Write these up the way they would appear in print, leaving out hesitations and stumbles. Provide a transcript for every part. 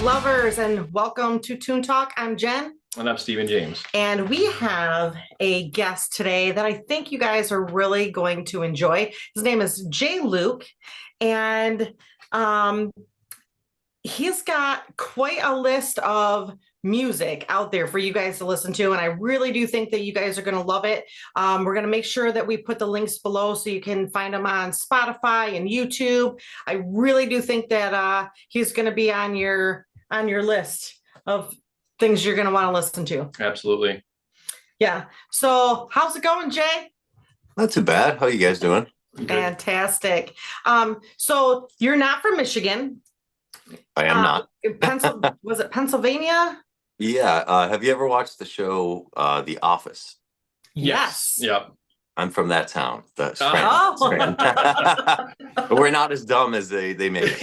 lovers, and welcome to Toon Talk. I'm Jen. And I'm Stephen James. And we have a guest today that I think you guys are really going to enjoy. His name is Jay Luke, and he's got quite a list of music out there for you guys to listen to, and I really do think that you guys are going to love it. We're going to make sure that we put the links below so you can find him on Spotify and YouTube. I really do think that he's going to be on your list of things you're going to want to listen to. Absolutely. Yeah. So how's it going, Jay? Not too bad. How you guys doing? Fantastic. So you're not from Michigan. I am not. Was it Pennsylvania? Yeah. Have you ever watched the show The Office? Yes. Yep. I'm from that town. That's Oh. But we're not as dumb as they made it.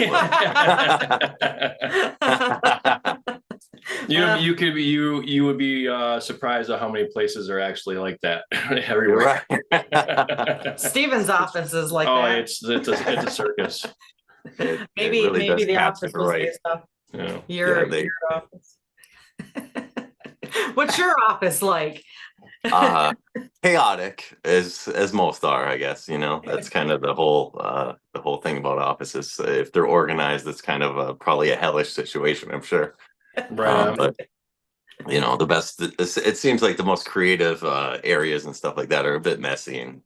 You would be surprised at how many places are actually like that everywhere. Right. Steven's office is like Oh, that. it's a circus. Maybe the office was right. based off Yeah. your Yeah, office. What's your office like? Chaotic as most are, I guess. That's kind of the whole thing about offices. If they're organized, it's kind of probably a hellish situation, I'm sure. Right. But the best, it seems like the most creative areas and stuff like that are a bit messy and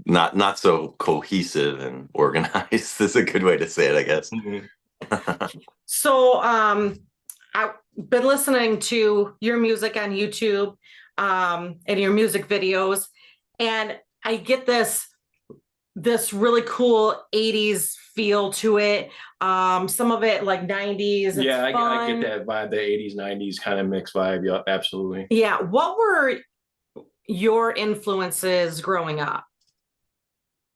not so cohesive and organized is a good way to say it, I guess. Mm-hmm. So I've been listening to your music on YouTube and your music videos, and I get this really cool 80s feel to it. Some of it like 90s. Yeah, I get that vibe, the 80s, 90s kind of mixed vibe. Yeah, absolutely. Yeah. What were your influences growing up?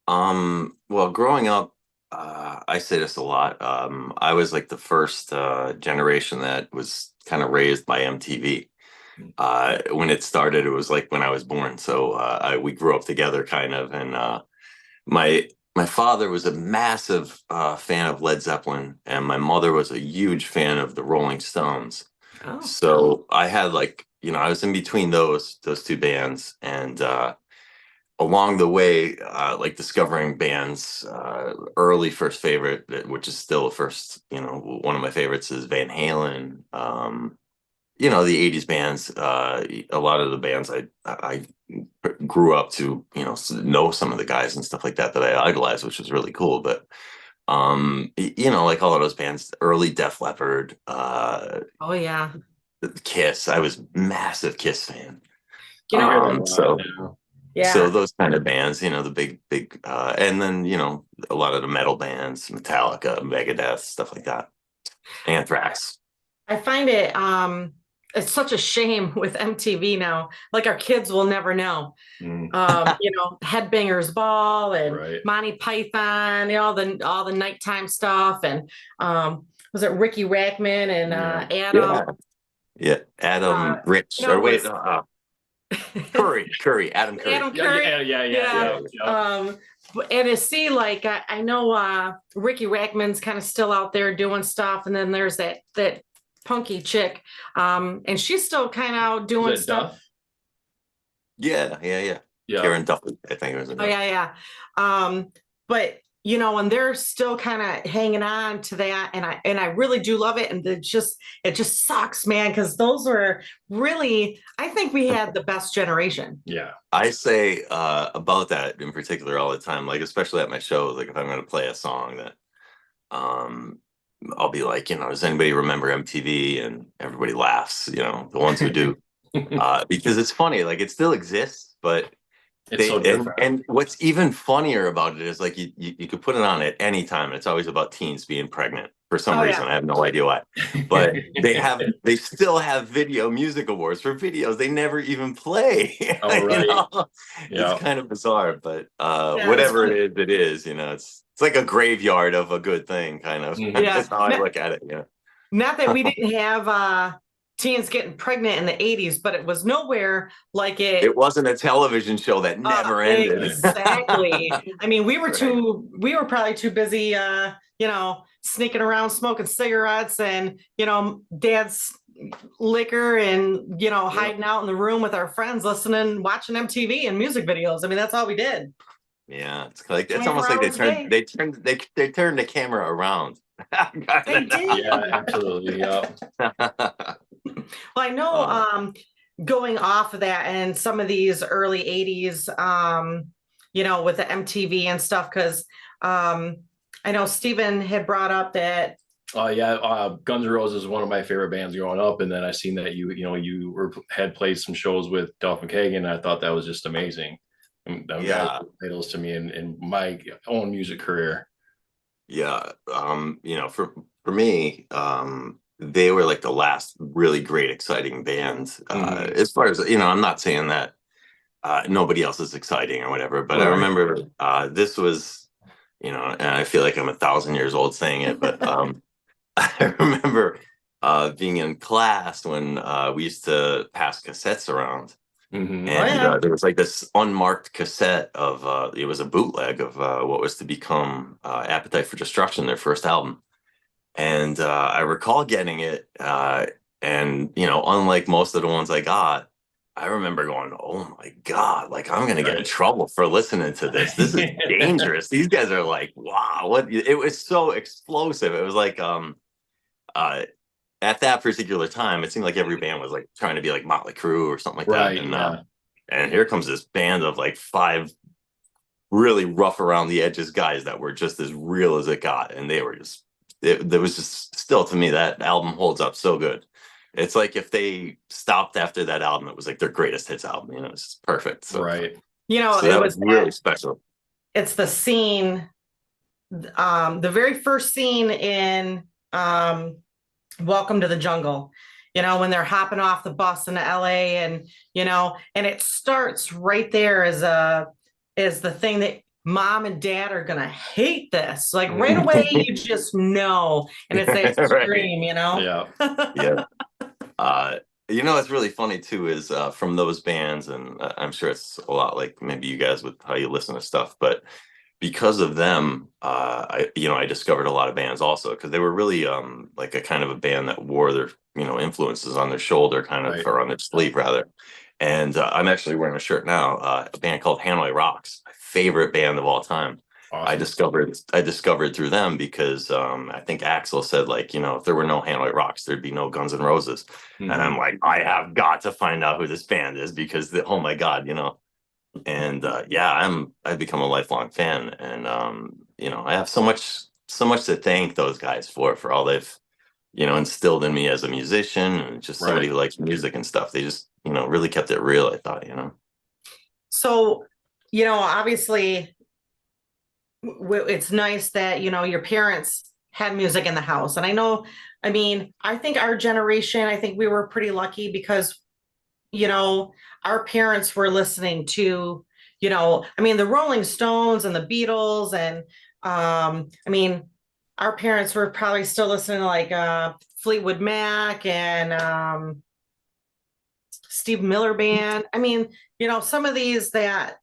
Well, growing up, I say this a lot. I was like the first generation that was kind of raised by MTV. When it started, it was like when I was born. So we grew up together kind of. And my father was a massive fan of Led Zeppelin, and my mother was a huge fan of the Rolling Stones. Oh. So I had I was in between those two bands, and along the way, discovering bands, early first favorite, which is still a first, one of my favorites is Van Halen. The 80s bands, a lot of the bands I grew up to, know some of the guys and stuff like that I idolized, which was really cool. But, like all of those bands, early Def Leppard. Oh, yeah. Kiss. I was massive Kiss fan. Yeah. So those kind of bands, the big, and then, a lot of the metal bands, Metallica, Megadeth, stuff like that. Anthrax. I find it's such a shame with MTV now. Like our kids will never know. Headbangers Ball and Right. Monty Python, all the nighttime stuff, and was it Ricky Rackman and Adam? Yeah, Adam Rich. no, Or wait, it Curry, Adam Curry. Adam Curry. Yeah. And to see, like, I know Ricky Rackman's kind of still out there doing stuff, and then there's that punky chick, and she's still kind of doing stuff. Duff? Yeah. Karen Duffy, I think it was. Oh yeah. But and they're still kind of hanging on to that, and I really do love it, and it just sucks, man, because those were really, I think we had the best generation. Yeah, I say about that in particular all the time, like especially at my shows, like if I'm going to play a song that I'll be like, does anybody remember MTV? And everybody laughs, the ones who do, because it's funny, like it still exists, but it's so different. And what's even funnier about it is like you could put it on at any time, and it's always about teens being pregnant for some reason. I have no idea why, but they still have video music awards for videos they never even play. Oh, right. It's kind of bizarre, but whatever it is, it's like a graveyard of a good thing, kind of. Yeah. That's how I look at it. Yeah. Not that we didn't have teens getting pregnant in the 80s, but it was nowhere like It wasn't a television show that never ended. Exactly. I mean, we were Right. we were probably too busy, sneaking around smoking cigarettes and, dad's liquor and, hiding out in the room with our friends, listening, watching MTV and music videos. I mean, that's all we did. Yeah, it's like it's 24 almost like hours a day. they turned the camera around. They did. Yeah, absolutely. Yeah. Well, I know, going off of that and some of these early 80s, with the MTV and stuff, because I know Steven had brought up that. Guns N' Roses is one of my favorite bands growing up, and then I seen that had played some shows with Duff McKagan, and I thought that was just amazing. And them Yeah. guys were idols to me in my own music career. Yeah, for me, they were like the last really great, exciting band. Mhm. As far as I'm not saying that nobody else is exciting or whatever, but I Right. remember this was, and I feel like I'm 1,000 years old saying it, but I remember being in class when we used to pass cassettes around. Mhm. And yeah. there was like this unmarked cassette of it was a bootleg of what was to become Appetite for Destruction, their first album. And I recall getting it, and unlike most of the ones I got, I remember going, "Oh my God, like I'm gonna get in Right. trouble for listening to this. This is dangerous. These guys are like, wow, what?" It was so explosive. It was like uh at that particular time, it seemed like every band was like trying to be like Motley Crue or something like that. Right. Yeah. And here comes this band of like five really rough around the edges guys that were just as real as it got. And they were just, there was just still, to me, that album holds up so good. It's like if they stopped after that album, it was like their greatest hits album. It's perfect. So, Right. so It that was was really special. it's the scene, the very first scene in Welcome to the Jungle, when they're hopping off the bus in LA, and and it starts right there as the thing that mom and dad are gonna hate this. Like right away, you just know, and it's that Right. scream, Yeah. Yeah. It's really funny too is from those bands, and I'm sure it's a lot like maybe you guys with how you listen to stuff, but because of them, I discovered a lot of bands also because they were really like a kind of a band that wore their influences on their shoulder, kind of, Right. or on their sleeve rather. And I'm actually wearing a shirt now, a band called Hanoi Rocks, my favorite band of all time. I Awesome. discovered through them because I think Axl said, like, if there were no Hanoi Rocks, there'd be no Guns N' Roses. And I'm Mhm. like, I have got to find out who this band is because oh my God, and I've become a lifelong fan, and I have so much to thank those guys for all they've instilled in me as a musician and just somebody Right. who likes music and stuff. They just really kept it real, I thought. So, obviously, it's nice that your parents had music in the house, and I think our generation, I think we were pretty lucky because our parents were listening to, the Rolling Stones and the Beatles. And our parents were probably still listening to like Fleetwood Mac and Steve Miller Band. Some of these that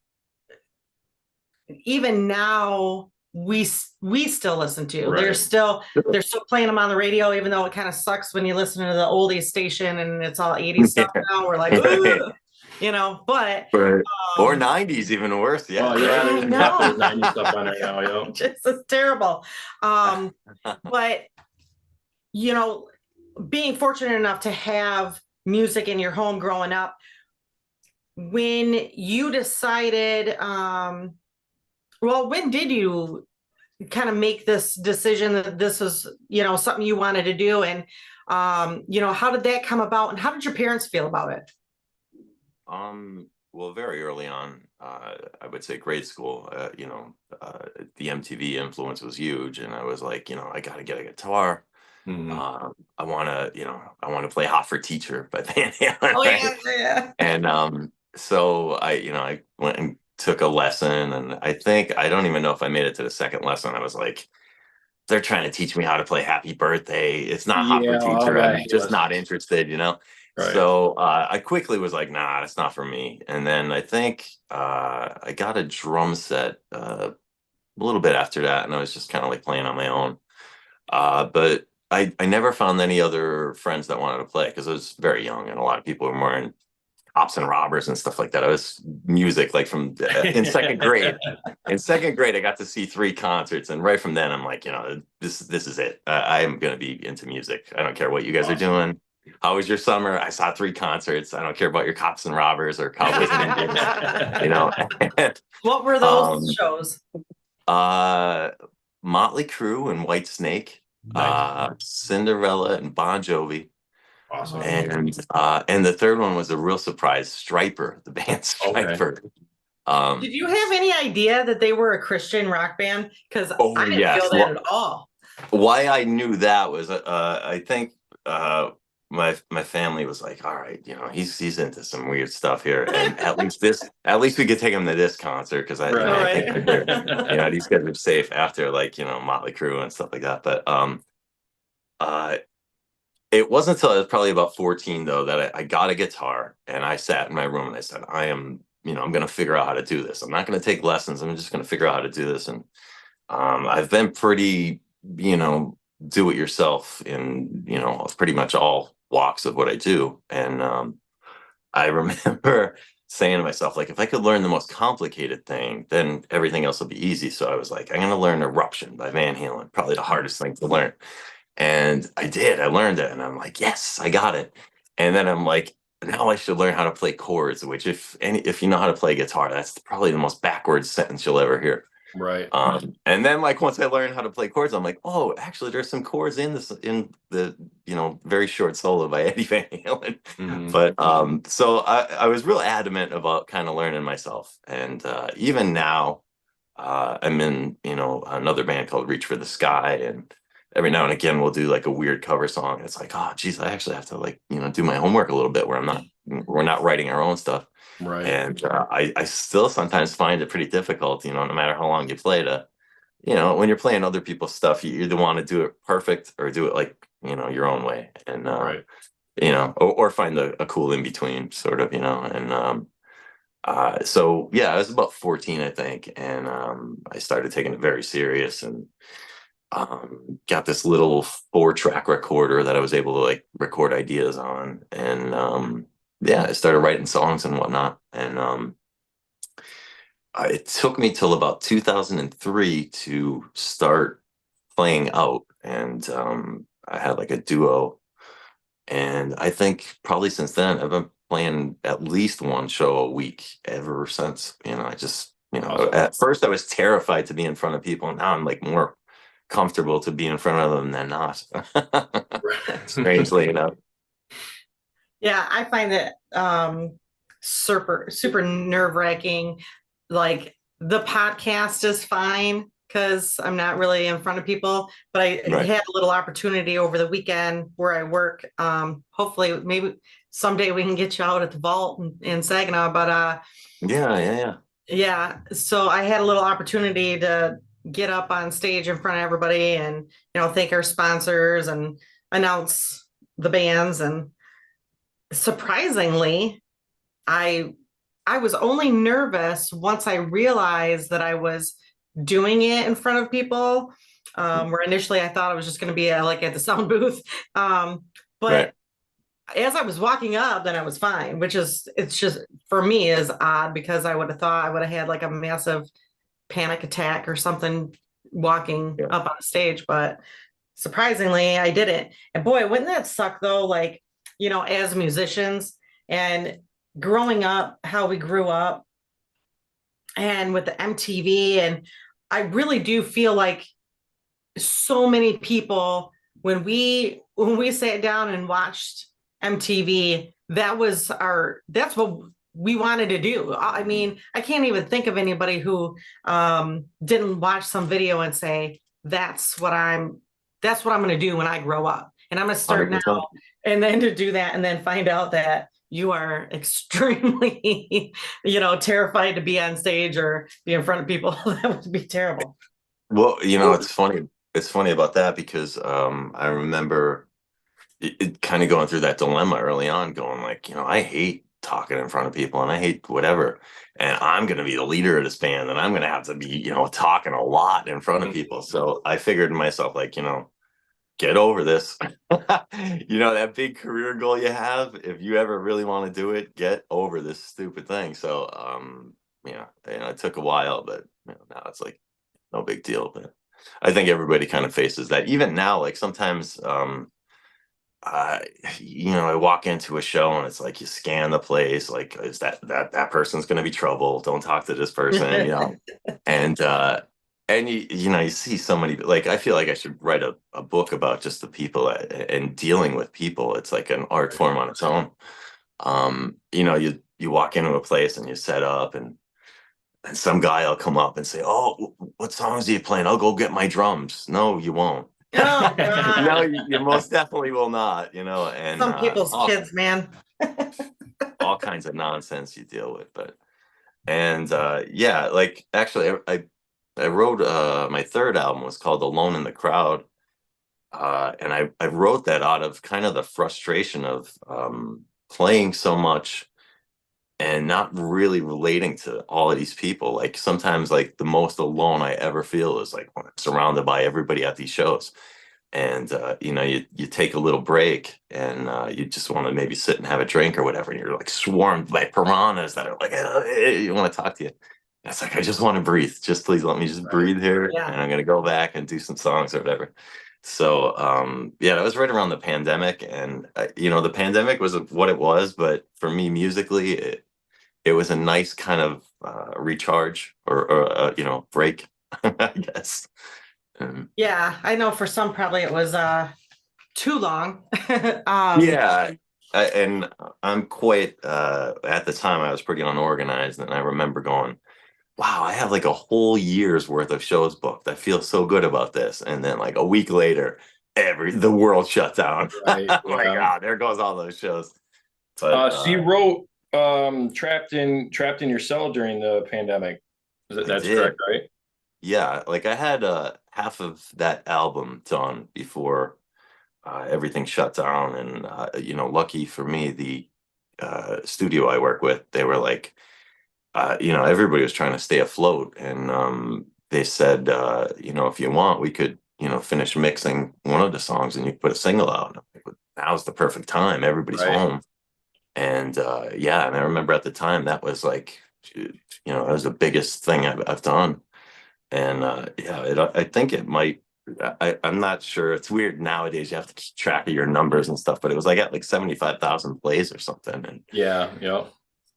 even now we still listen to. Right. They're still playing them on the radio, even though it kind of sucks when you listen to the oldies station and it's all 80s stuff now. We're like, "Ugh," but Right. Or 90s, even worse. Yeah. Oh yeah, I there's know. definitely 90s stuff on there now. Yeah. just as terrible. But being fortunate enough to have music in your home growing up, when you decided, when did you kind of make this decision that this was, something you wanted to do? And, how did that come about? And how did your parents feel about it? Well, very early on, I would say grade school, the MTV influence was huge. And I was like, I got to get a guitar. Mhm. I want to play Hot for Teacher by Van Halen. Oh, right? yeah, yeah. And so I went and took a lesson, and I don't even know if I made it to the second lesson. I was like, they're trying to teach me how to play Happy Birthday. It's not Hot for Yeah, all Teacher. that I'm just was not interested. Right. So I quickly was like, nah, that's not for me. And then I think I got a drum set a little bit after that, and I was just kind of like playing on my own. But I never found any other friends that wanted to play because I was very young, and a lot of people were more in cops and robbers and stuff like that. I was music like from in second grade. In second grade, I got to see 3 concerts, and right from then, I'm like, this is it. I am going to be into music. I don't care what you guys are doing. How was your summer? I saw 3 concerts. I don't care about your cops and robbers or cowboys and Indians. And, What were those shows? Motley Crue and White Snake, Nice. Cinderella and Bon Jovi. Awesome. And the third one was a real surprise, Striper, the band Striper. Did you have any idea that they were a Christian rock band? Because I didn't feel that at all. Why I knew that was I think my family was like, all right, he's into some weird stuff here, and at least we could take him to this concert because I think they're, these guys are safe after like Motley Crue and stuff like that. But it wasn't until I was probably about 14 though that I got a guitar, and I sat in my room and I said, I'm going to figure out how to do this. I'm not going to take lessons. I'm just going to figure out how to do this. And I've been pretty, do it yourself in, pretty much all walks of what I do. And I remember saying to myself, like, if I could learn the most complicated thing, then everything else will be easy. So I was like, I'm going to learn Eruption by Van Halen, probably the hardest thing to learn. And I did. I learned it, and I'm like, yes, I got it. And then I'm like, now I should learn how to play chords, which if you know how to play guitar, that's probably the most backwards sentence you'll ever hear. Right. And then like once I learned how to play chords, I'm like, oh, actually there's some chords in the very short solo by Eddie Van Halen. Mhm. But so I was real adamant about kind of learning myself. And even now I'm in, another band called Reach for the Sky, and every now and again we'll do like a weird cover song. It's like, oh geez, I actually have to like, do my homework a little bit where we're not writing our own stuff. Right. And I still sometimes find it pretty difficult, no matter how long you play to, when you're playing other people's stuff, you either want to do it perfect or do it like, your own way. And, Right. Or find a cool in between sort of, and so yeah, I was about 14, I think. And I started taking it very serious, and got this little 4-track recorder that I was able to like record ideas on. And yeah, I started writing songs and whatnot. And it took me till about 2003 to start playing out. And I had like a duo. And I think probably since then, I've been playing at least 1 show a week ever since. I just, Awesome. At first I was terrified to be in front of people. And now I'm like more comfortable to be in front of them than not. Strangely enough. Yeah, I find that super nerve-wracking. Like the podcast is fine because I'm not really in front of people, but I had a little opportunity over the weekend where I work. Hopefully maybe someday we can get you out at the vault in Saginaw, but yeah. So I had a little opportunity to get up on stage in front of everybody and, thank our sponsors and announce the bands. And surprisingly, I was only nervous once I realized that I was doing it in front of people, where initially I thought I was just going to be like at the sound booth. But as I was walking up, then I was fine, it's just for me is odd because I would have thought I would have had like a massive panic attack or something walking up on stage, but surprisingly I didn't. And boy, wouldn't that suck though? Like, as musicians and growing up, how we grew up and with the MTV, and I really do feel like so many people, when we sat down and watched MTV, that's what we wanted to do. I mean, I can't even think of anybody who didn't watch some video and say, that's what I'm going to do when I grow up. And I'm going to start 100%. now, and then to do that and then find out that you are extremely, terrified to be on stage or be in front of people. That would be terrible. Well, it's funny. It's funny about that because I remember it kind of going through that dilemma early on, going like, I hate talking in front of people and I hate whatever. And I'm going to be the leader of this band and I'm going to have to be, talking a lot in front of people. So I figured to myself, like, get over this. That big career goal you have, if you ever really want to do it, get over this stupid thing. So, it took a while, but now it's like no big deal. But I think everybody kind of faces that. Even now, like sometimes, I walk into a show and it's like you scan the place, like is that person's going to be trouble? Don't talk to this person, and you see so many. Like I feel like I should write a book about just the people and dealing with people. It's like an art form on its own. You walk into a place and you set up and some guy will come up and say, "Oh, what songs are you playing? I'll go get my drums." No, you won't. Oh, God. No, you most definitely will not, and Some people's kids, man. all kinds of nonsense you deal with. But and yeah, like actually I wrote my third album was called Alone in the Crowd. And I wrote that out of kind of the frustration of playing so much and not really relating to all of these people. Like sometimes like the most alone I ever feel is like when I'm surrounded by everybody at these shows. And you take a little break and you just want to maybe sit and have a drink or whatever, and you're like swarmed by piranhas that are like, "Hey, you want to talk to you." And it's like, I just want to breathe. Just please let me just breathe here. Yeah. And I'm gonna go back and do some songs or whatever. So yeah, that was right around the pandemic. And the pandemic was what it was, but for me musically, it was a nice kind of recharge or break, I guess. Yeah, I know for some probably it was too long. Yeah, and I'm quite at the time I was pretty unorganized, and I remember going, "Wow, I have like a whole year's worth of shows booked. I feel so good about this." And then like a week later, the world shut down. Right, I'm like, yeah. there goes all those shows. But So you wrote trapped in your cell during the pandemic. That's did. correct, right? Yeah, like I had half of that album done before everything shut down, and lucky for me, the studio I work with, they were like, everybody was trying to stay afloat, and they said, if you want, we could, finish mixing one of the songs, and you could put a single out. And I'm like, "Well, now's the perfect time. Everybody's Right. home." And yeah, and I remember at the time that was like, it was the biggest thing I've done. And yeah, I think it might. I'm not sure. It's weird nowadays. You have to keep track of your numbers and stuff, but it was like at like 75,000 plays or something. And Yeah, yeah.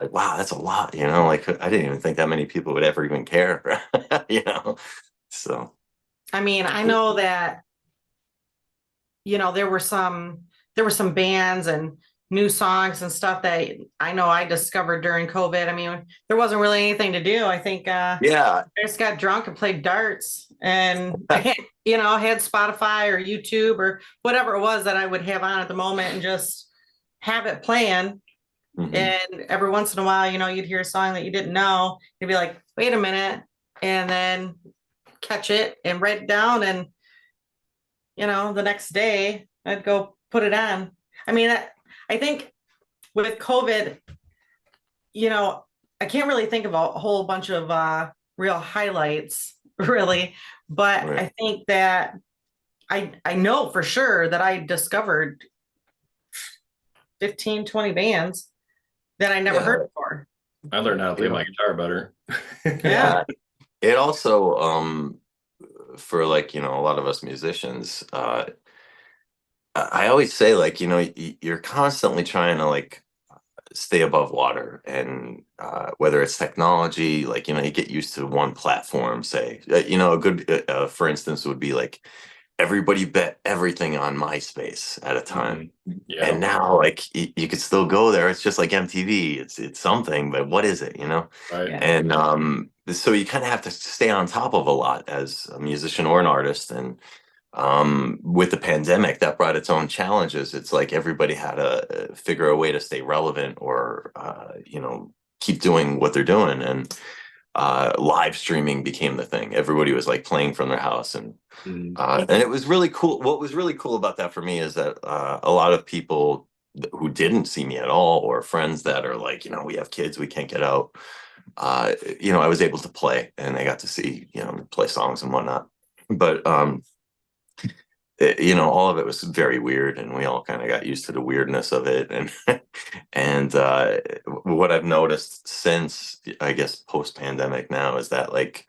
like, wow, that's a lot. Like I didn't even think that many people would ever even care. So I mean, I know that, there were some bands and new songs and stuff that I know I discovered during COVID. I mean, there wasn't really anything to do. I think yeah, I just got drunk and played darts and had Spotify or YouTube or whatever it was that I would have on at the moment and just have it playing. mhm. And every once in a while, you'd hear a song that you didn't know. You'd be like, wait a minute. And then catch it and write it down. And, the next day I'd go put it on. I mean, I think with COVID, I can't really think of a whole bunch of real highlights, really. But Right. I think that I know for sure that I discovered 15, 20 bands that I never Yeah. heard before. I learned how to play my guitar better. Yeah. It also for like a lot of us musicians, I always say like you're constantly trying to like stay above water, and whether it's technology, like you get used to one platform, say a good for instance would be like everybody bet everything on MySpace at a time. Yeah. And now like you could still go there. It's just like MTV. It's something, but what is it, Right. Yeah. And so you kind of have to stay on top of a lot as a musician or an artist. And with the pandemic, that brought its own challenges. It's like everybody had to figure a way to stay relevant or keep doing what they're doing. And live streaming became the thing. Everybody was like playing from their house, and Mm. it was really cool. What was really cool about that for me is that a lot of people who didn't see me at all, or friends that are like, we have kids, we can't get out. I was able to play, and I got to see, play songs and whatnot. But all of it was very weird, and we all kind of got used to the weirdness of it. And and what I've noticed since, I guess, post pandemic now is that, like,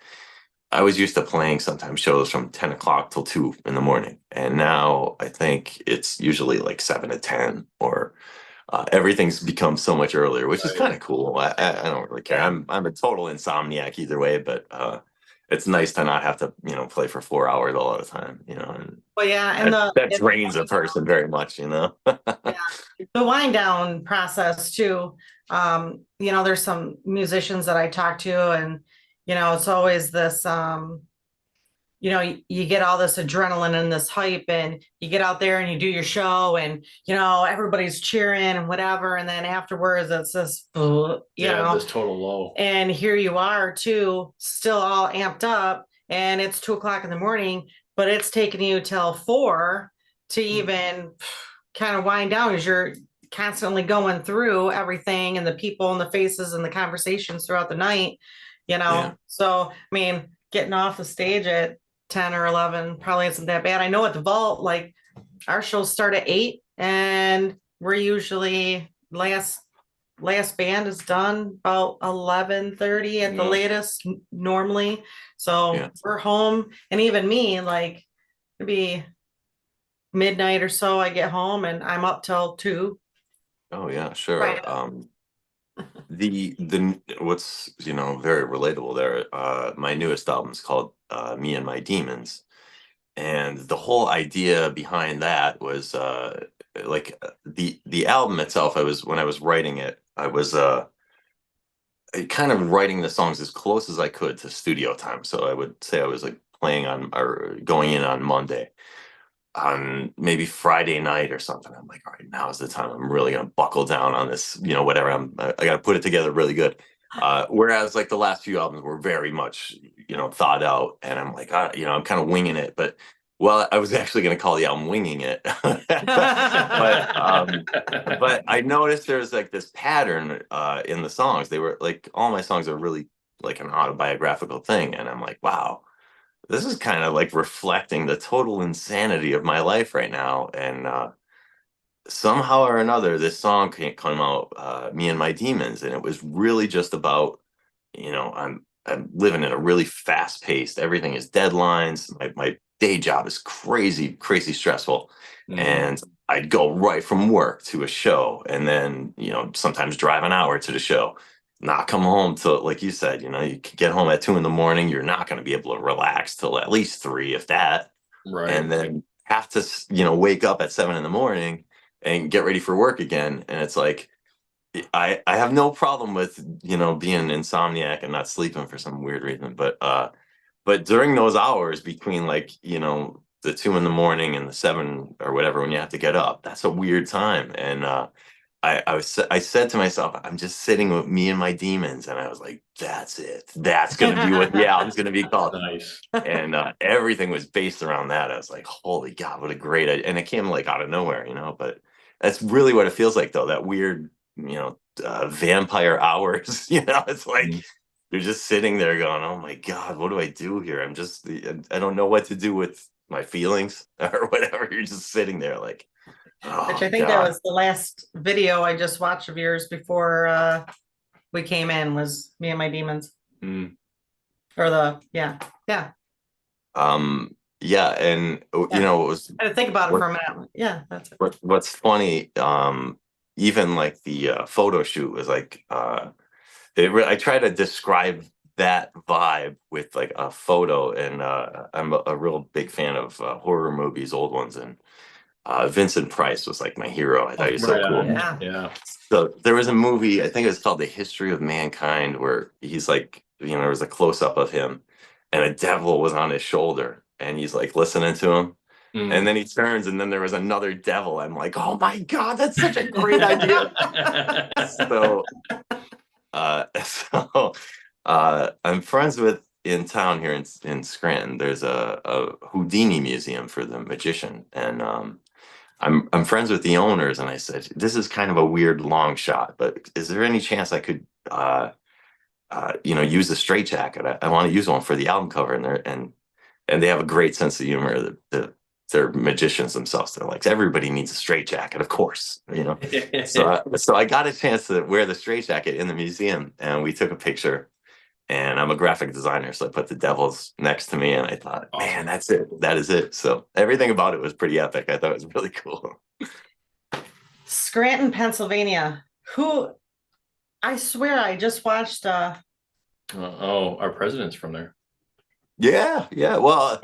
I was used to playing sometimes shows from 10 o'clock till 2 in the morning. And now I think it's usually like 7 to 10, or everything's become so much earlier, which is Right. kind of cool. I don't really care. Yeah. I'm a total insomniac either way, but it's nice to not have to, play for 4 hours all the time, and Well, yeah, and that drains a person very much, yeah, the wind down process too. There's some musicians that I talk to, and it's always this you get all this adrenaline and this hype, and you get out there and you do your show, and everybody's cheering and whatever, and then afterwards it's just This total low. and here you are too, still all amped up, and it's 2 o'clock in the morning, but it's taking you till 4 to even kind of wind down, as you're constantly going through everything and the people and the faces and the conversations throughout the night. Yeah. So I mean, getting off the stage at 10 or 11 probably isn't that bad. I know at the vault, like, our shows start at 8, and we're usually last band is done about 11:30 at the Yeah. latest normally. So Yeah. we're home, and even me, like, it'd be midnight or so, I get home and I'm up till 2. Oh yeah, sure. Right. The what's very relatable there. My newest album is called Me and My Demons, and the whole idea behind that was like the album itself. When I was writing it, I was kind of writing the songs as close as I could to studio time. So I would say I was like playing on, or going in on Monday. On maybe Friday night or something, I'm like, all right, now is the time. I'm really gonna buckle down on this, whatever. I gotta put it together really good. Whereas like the last few albums were very much, thought out, and I'm like, I'm kind of winging it. But well, I was actually gonna call the album "Winging It," but I noticed there's like this pattern in the songs. They were like, all my songs are really like an autobiographical thing, and I'm like, wow, this is kind of like reflecting the total insanity of my life right now. And somehow or another, this song can't come out, Me and My Demons. And it was really just about, I'm living in a really fast paced, everything is deadlines. My day job is crazy, crazy stressful. Mm. And I'd go right from work to a show, and then, sometimes drive an hour to the show, not come home till, like you said, you can get home at 2 in the morning. You're not going to be able to relax till at least 3, if that. Right. And then have to, wake up at 7 in the morning and get ready for work again. And it's like, I have no problem with, being an insomniac and not sleeping for some weird reason. But during those hours between, like, the 2 in the morning and the 7 or whatever, when you have to get up, that's a weird time. And, I said to myself, I'm just sitting with me and my demons, and I was like, that's it. That's gonna be what the album's gonna be called. Nice. And everything was based around that. I was like, holy God, what a great idea. And it came like out of nowhere, but that's really what it feels like, though. That weird, vampire hours. It's like you're just sitting there going, oh my God, what do I do here? I don't know what to do with my feelings or whatever. You're just sitting there like, oh, Which I think that was the last video I just watched of yours before we came in, was Me and My Demons. Mm. Or yeah. Yeah, and it was, I had to think about it for a minute. Yeah, that's it. what's funny, even like the photo shoot was like, I try to describe that vibe with like a photo, and I'm a real big fan of horror movies, old ones, and Vincent Price was like my hero. I thought he was so Right cool. on. Yeah. Yeah. So there was a movie, I think it was called The History of Mankind, where he's like, there was a close up of him, and a devil was on his shoulder, and he's like listening to him. Mm. And then he turns, and then there was another devil. I'm like, oh my God, that's such a great idea. So I'm friends with in town here in Scranton. There's a Houdini museum for the magician, and I'm friends with the owners, and I said, this is kind of a weird long shot, but is there any chance I could use a straitjacket? I want to use one for the album cover, and they have a great sense of humor. They're magicians themselves. They're like, everybody needs a straitjacket, of course, So I got a chance to wear the straitjacket in the museum, and we took a picture. And I'm a graphic designer, so I put the devils next to me, and I thought, man, that's it. That is it. So everything about it was pretty epic. I thought it was really cool. Scranton, Pennsylvania. I swear I just watched Our president's from there. Yeah. Well,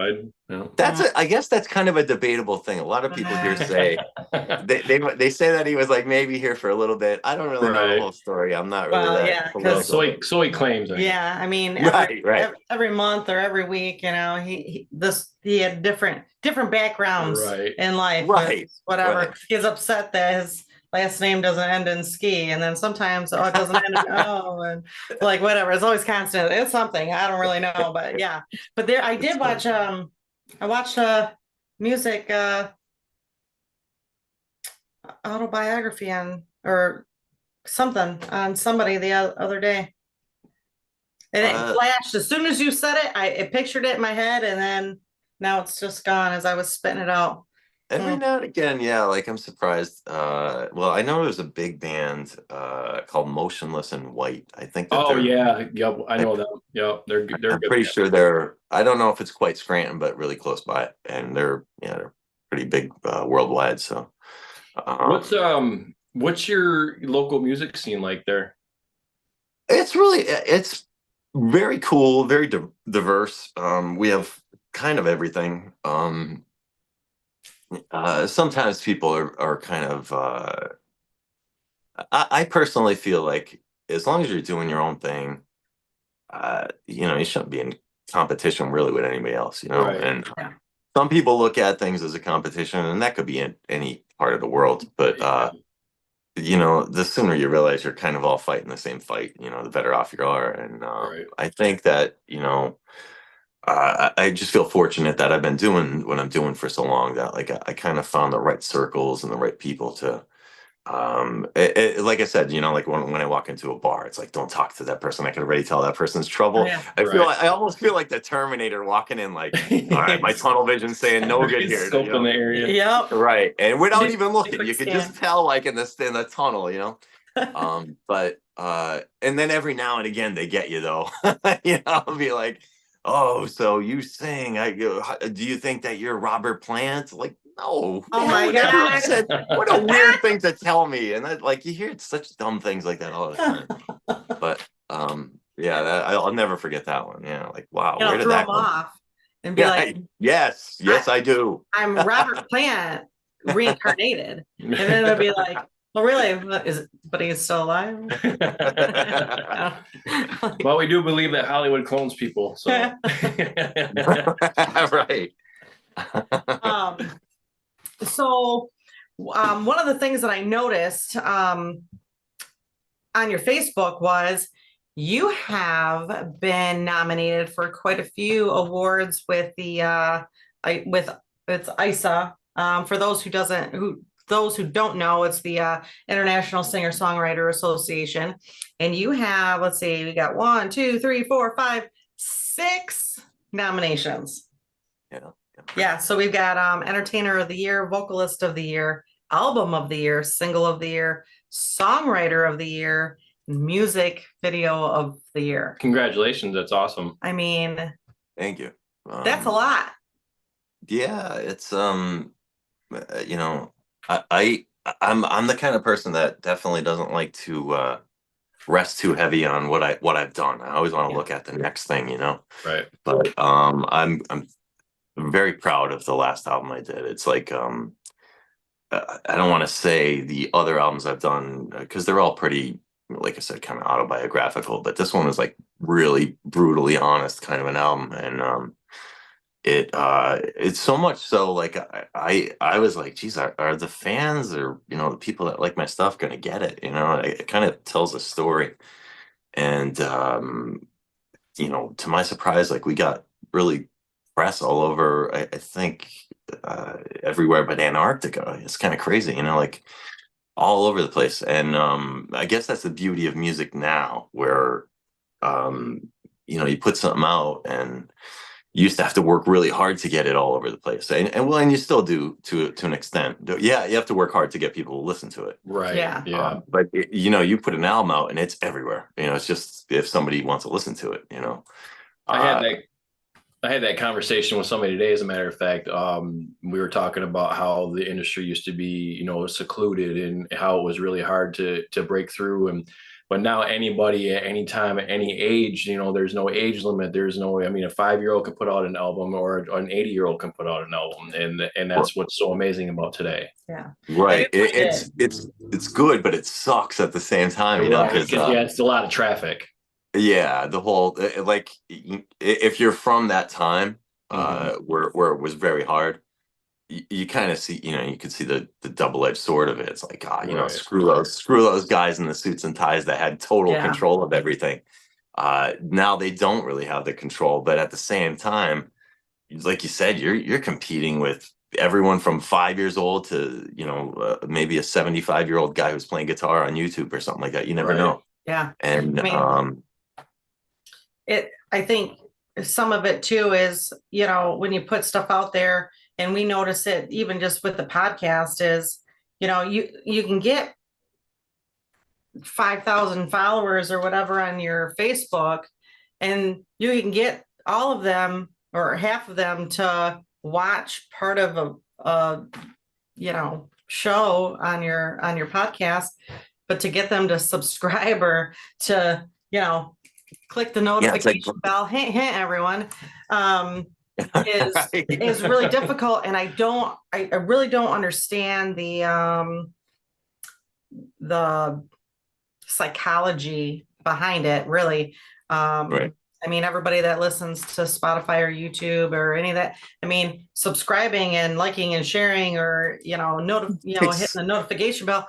That's I guess that's kind of a debatable thing. A lot of people here say they say that he was like maybe here for a little bit. I don't really know the whole story. I'm not really Well, that yeah, political. so he claims. yeah, I mean, Right. every month or every week, he had different backgrounds Right. in life. Right. Whatever. Right. He's upset that his last name doesn't end in ski, and then sometimes it doesn't end in and like whatever. It's always constant. It's something. I don't really know, but yeah. But there I did watch I watched a music autobiography or something on somebody the other day. And it flashed as soon as you said it. I pictured it in my head, and then now it's just gone as I was spitting it out. Every now and again, yeah, like I'm surprised. Well, I know there's a big band called Motionless in White. I think that yep, I know them. Yep, they're I'm good. pretty sure I don't know if it's quite Scranton, but really close by, and they're pretty big worldwide. So what's your local music scene like there? It's very cool, very diverse. We have kind of everything. Sometimes people are kind of I personally feel like as long as you're doing your own thing, you shouldn't be in competition really with anybody else, Right. And some people look at things as a competition, and that could be in any part of the world, but the sooner you realize you're kind of all fighting the same fight, the better off you are. And Right. I think that I just feel fortunate that I've been doing what I'm doing for so long, that like I kind of found the right circles and the right people to like I said, like when I walk into a bar, it's like, don't talk to that person. I can already tell that person's trouble. Yeah. I almost feel like the Terminator walking in, like, all right, my tunnel vision saying no good here. Scoping the area. Yep. Right. And without Just even looking, quick you could scan. just tell, like in the tunnel, but and then every now and again they get you though. I'll be like, oh, so you sing? Do you think that you're Robert Plant? Like, no. Oh my God. What a weird thing to tell me. And you hear such dumb things like that all the time. But I'll never forget that one. Yeah, like, wow, where did throw that them come off and be like, yes, I do. I'm Robert Plant reincarnated, and then it'll be like, well, really, but he's still alive. Well, we do believe that Hollywood clones people, so Right. So one of the things that I noticed on your Facebook was you have been nominated for quite a few awards with it's ISA. For those who don't know, it's the International Singer-Songwriter Association. And you have, let's see, we got 1, 2, 3, 4, 5, 6 nominations. Yeah, so we've got Entertainer of the Year, Vocalist of the Year, Album of the Year, Single of the Year, Songwriter of the Year, Music Video of the Year. Congratulations, that's awesome. I mean, thank you. That's a lot. Yeah, it's I'm the kind of person that definitely doesn't like to rest too heavy on what I've done. I always want to look at the next thing, Right. But I'm very proud of the last album I did. It's like I don't want to say the other albums I've done because they're all pretty, like I said, kind of autobiographical, but this one was like really brutally honest kind of an album. And it's so much so like I was like, geez, are the fans or the people that like my stuff gonna get it? It kind of tells a story. And you know, to my surprise, like we got really press all over, I think everywhere but Antarctica. It's kind of crazy, you know, like all over the place. And I guess that's the beauty of music now, where um, you know, you put something out and you used to have to work really hard to get it all over the place. And well, and you still do to an extent. Yeah, you have to work hard to get people to listen to it. Right. Yeah. Yeah. But you know, you put an album out and it's everywhere. You know, it's just if somebody wants to listen to it, you know. I had that conversation with somebody today, as a matter of fact. We were talking about how the industry used to be, you know, secluded, and how it was really hard to break through. But now anybody at any time, at any age, you know, there's no age limit. There's no, I mean, a 5-year-old can put out an album, or an 80-year-old can put out an album. And that's what's so amazing about today. Yeah. Right. I did. It's good, but it sucks at the same time, you know, Right. because Yeah, it's a lot of traffic. yeah, the whole like if you're from that time Mhm. where it was very hard, you kind of see, you know, you could see the double-edged sword of it. It's like, ah, you know, Right. screw those guys in the suits and ties that had total Yeah. control of everything. Now they don't really have the control, but at the same time, like you said, you're competing with everyone from 5 years old to, you know, maybe a 75-year-old guy who's playing guitar on YouTube or something like that. You never Right. know. Yeah. And I mean, I think some of it too is, you know, when you put stuff out there, and we notice it even just with the podcast, is, you know, you can get 5,000 followers or whatever on your Facebook, and you can get all of them or half of them to watch part of a you know, show on your podcast, but to get them to subscribe or to, you know, click the yeah, it's like notification bell, hint, hint, everyone, is really difficult. And I really don't understand the psychology behind it, really. Right. I mean, everybody that listens to Spotify or YouTube or any of that, I mean, subscribing and liking and sharing, or, you know, hitting the notification bell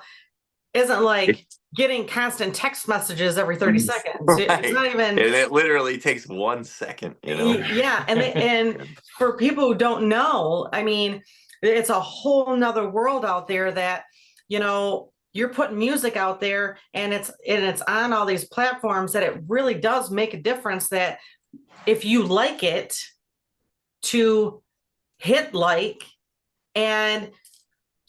isn't like getting constant text messages every 30 seconds. Right. It's not even, And it literally takes 1 second, you know. yeah. And for people who don't know, I mean, it's a whole nother world out there that, you know, you're putting music out there, and it's on all these platforms, that it really does make a difference, that if you like it, to hit like, and,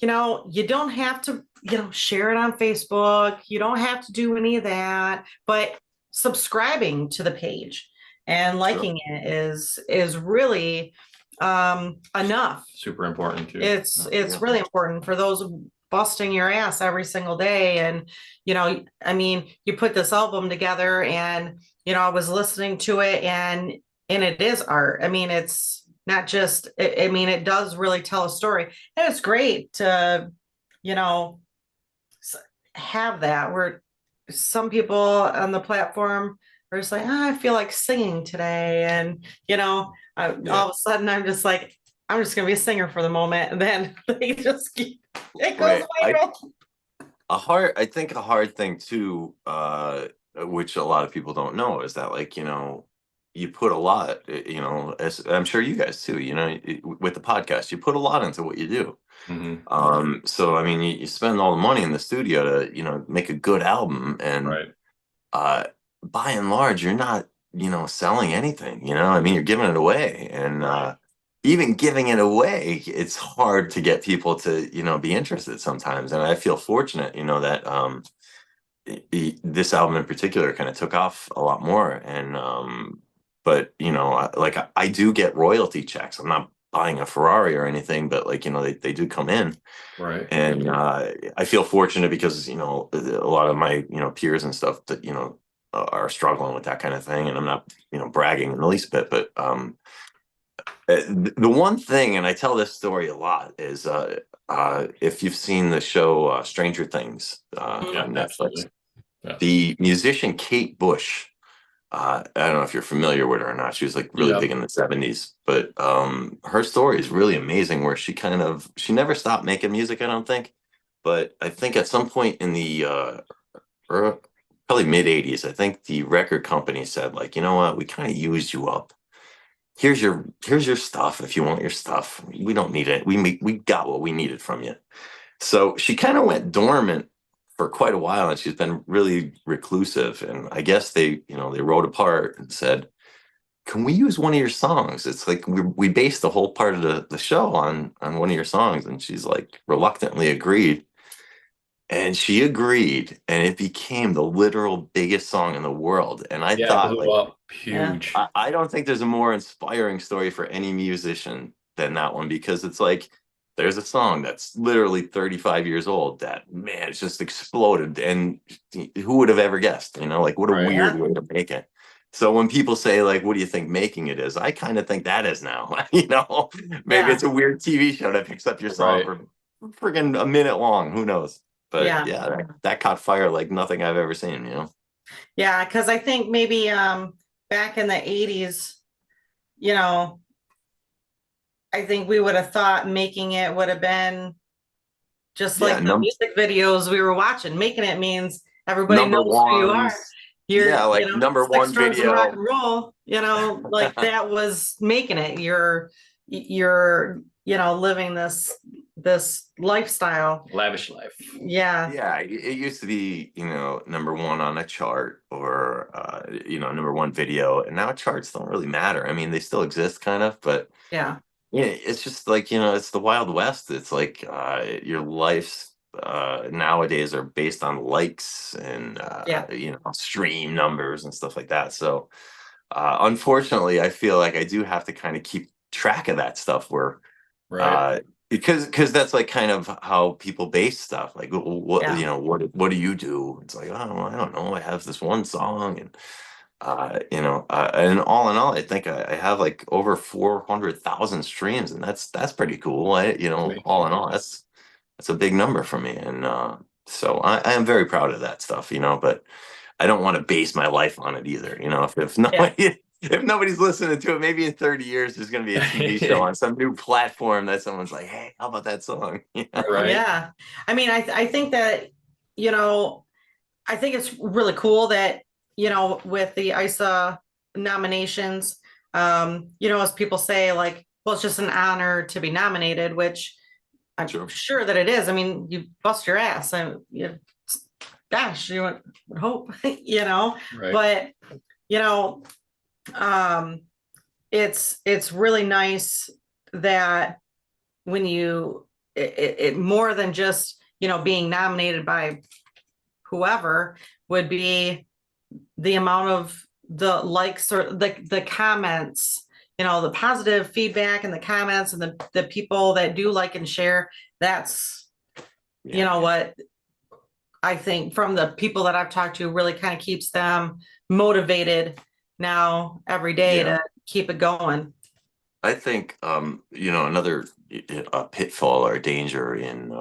you know, you don't have to, you know, share it on Facebook. You don't have to do any of that, but subscribing to the page and liking it is really enough. Super important too. It's Yeah. really important for those busting your ass every single day. And, you know, I mean, you put this album together, and, you know, I was listening to it, and it is art. I mean, it's not just, I mean, it does really tell a story. And it's great to, you know, have that, where some people on the platform are just like, oh, I feel like singing today. And, you know, all of a sudden I'm just like, I'm just going to be a singer for the moment. And then they just keep, it goes Right. viral. I think a hard thing too, which a lot of people don't know, is that, like, you know, you put a lot, you know, as I'm sure you guys too, you know, with the podcast, you put a lot into what you do. Mhm. So I mean, you spend all the money in the studio to, you know, make a good album, and Right. by and large, you're not, you know, selling anything, you know. I mean, you're giving it away, and even giving it away, it's hard to get people to, you know, be interested sometimes. And I feel fortunate, you know, that this album in particular kind of took off a lot more. And but, you know, I do get royalty checks. I'm not buying a Ferrari or anything, but, like, you know, they do come in. Right. And I feel fortunate because, you know, a lot of my, you know, peers and stuff that, you know, are struggling with that kind of thing. And I'm not, you know, bragging in the least bit, but the one thing, and I tell this story a lot, is if you've seen the show Stranger Things Yeah, on Netflix, absolutely. Yeah. the musician Kate Bush, I don't know if you're familiar with her or not. She was like really Yep. big in the 70s, but her story is really amazing, where she never stopped making music, I don't think. But I think at some point in the probably probably mid 80s. I think the record company said, like, you know what, we kind of used you up. Here's your stuff if you want your stuff. We don't need it. We got what we needed from you. So she kind of went dormant for quite a while, and she's been really reclusive. And I guess they wrote apart and said, can we use one of your songs? It's like we based the whole part of the show on one of your songs. And she's like reluctantly agreed. And she agreed, and it became the literal biggest song in the world. And I Yeah, it thought, blew like, up huge. I don't think there's a more inspiring story for any musician than that one, because it's like there's a song that's literally 35 years old that, man, it's just exploded. And who would have ever guessed? Like, what a Right. weird way to make it. So when people say, like, what do you think making it is? I kind of think that is now. Maybe it's a weird TV show that picks up your song Right. for friggin' a minute long. Who knows? But Yeah. that caught fire like nothing I've ever seen, Yeah, because I think maybe back in the 80s, I think we would have thought making it would have been just like the music videos we were watching. Making it means everybody number knows who you are. ones. You're, Like number Sex, one Drugs, and rock video. and roll, like that was making it. You're living this lifestyle. Lavish life. Yeah. Yeah, it used to be, number one on a chart, or number one video, and now charts don't really matter. I mean, they still exist kind of, but Yeah. it's just like, it's the Wild West. It's like your life's nowadays are based on likes and stream numbers and stuff like that. So unfortunately, I feel like I do have to kind of keep track of that stuff, where Right. because that's like kind of how people base stuff. Like, what do you do? It's like, oh, I don't know, I have this one song, and and all in all, I think I have like over 400,000 streams, and that's pretty cool. All in all, that's a big number for me. And so I am very proud of that stuff, but I don't want to base my life on it either. If nobody if nobody's listening to it, maybe in 30 years there's going to be a TV show on some new platform that someone's like, hey, how about that song? Right. Yeah. I mean, I think that, I think it's really cool that, with the ISA nominations, as people say, like, well, it's just an honor to be nominated, which I'm sure that it is. I mean, you bust your ass, and gosh, you would hope, Right. but it's really nice that when it more than just being nominated by whoever, would be the amount of the likes or the comments, the positive feedback and the comments, and the people that do like and share. That's what I think, from the people that I've talked to, really kind of keeps them motivated now every day to keep it going. I think another pitfall or danger in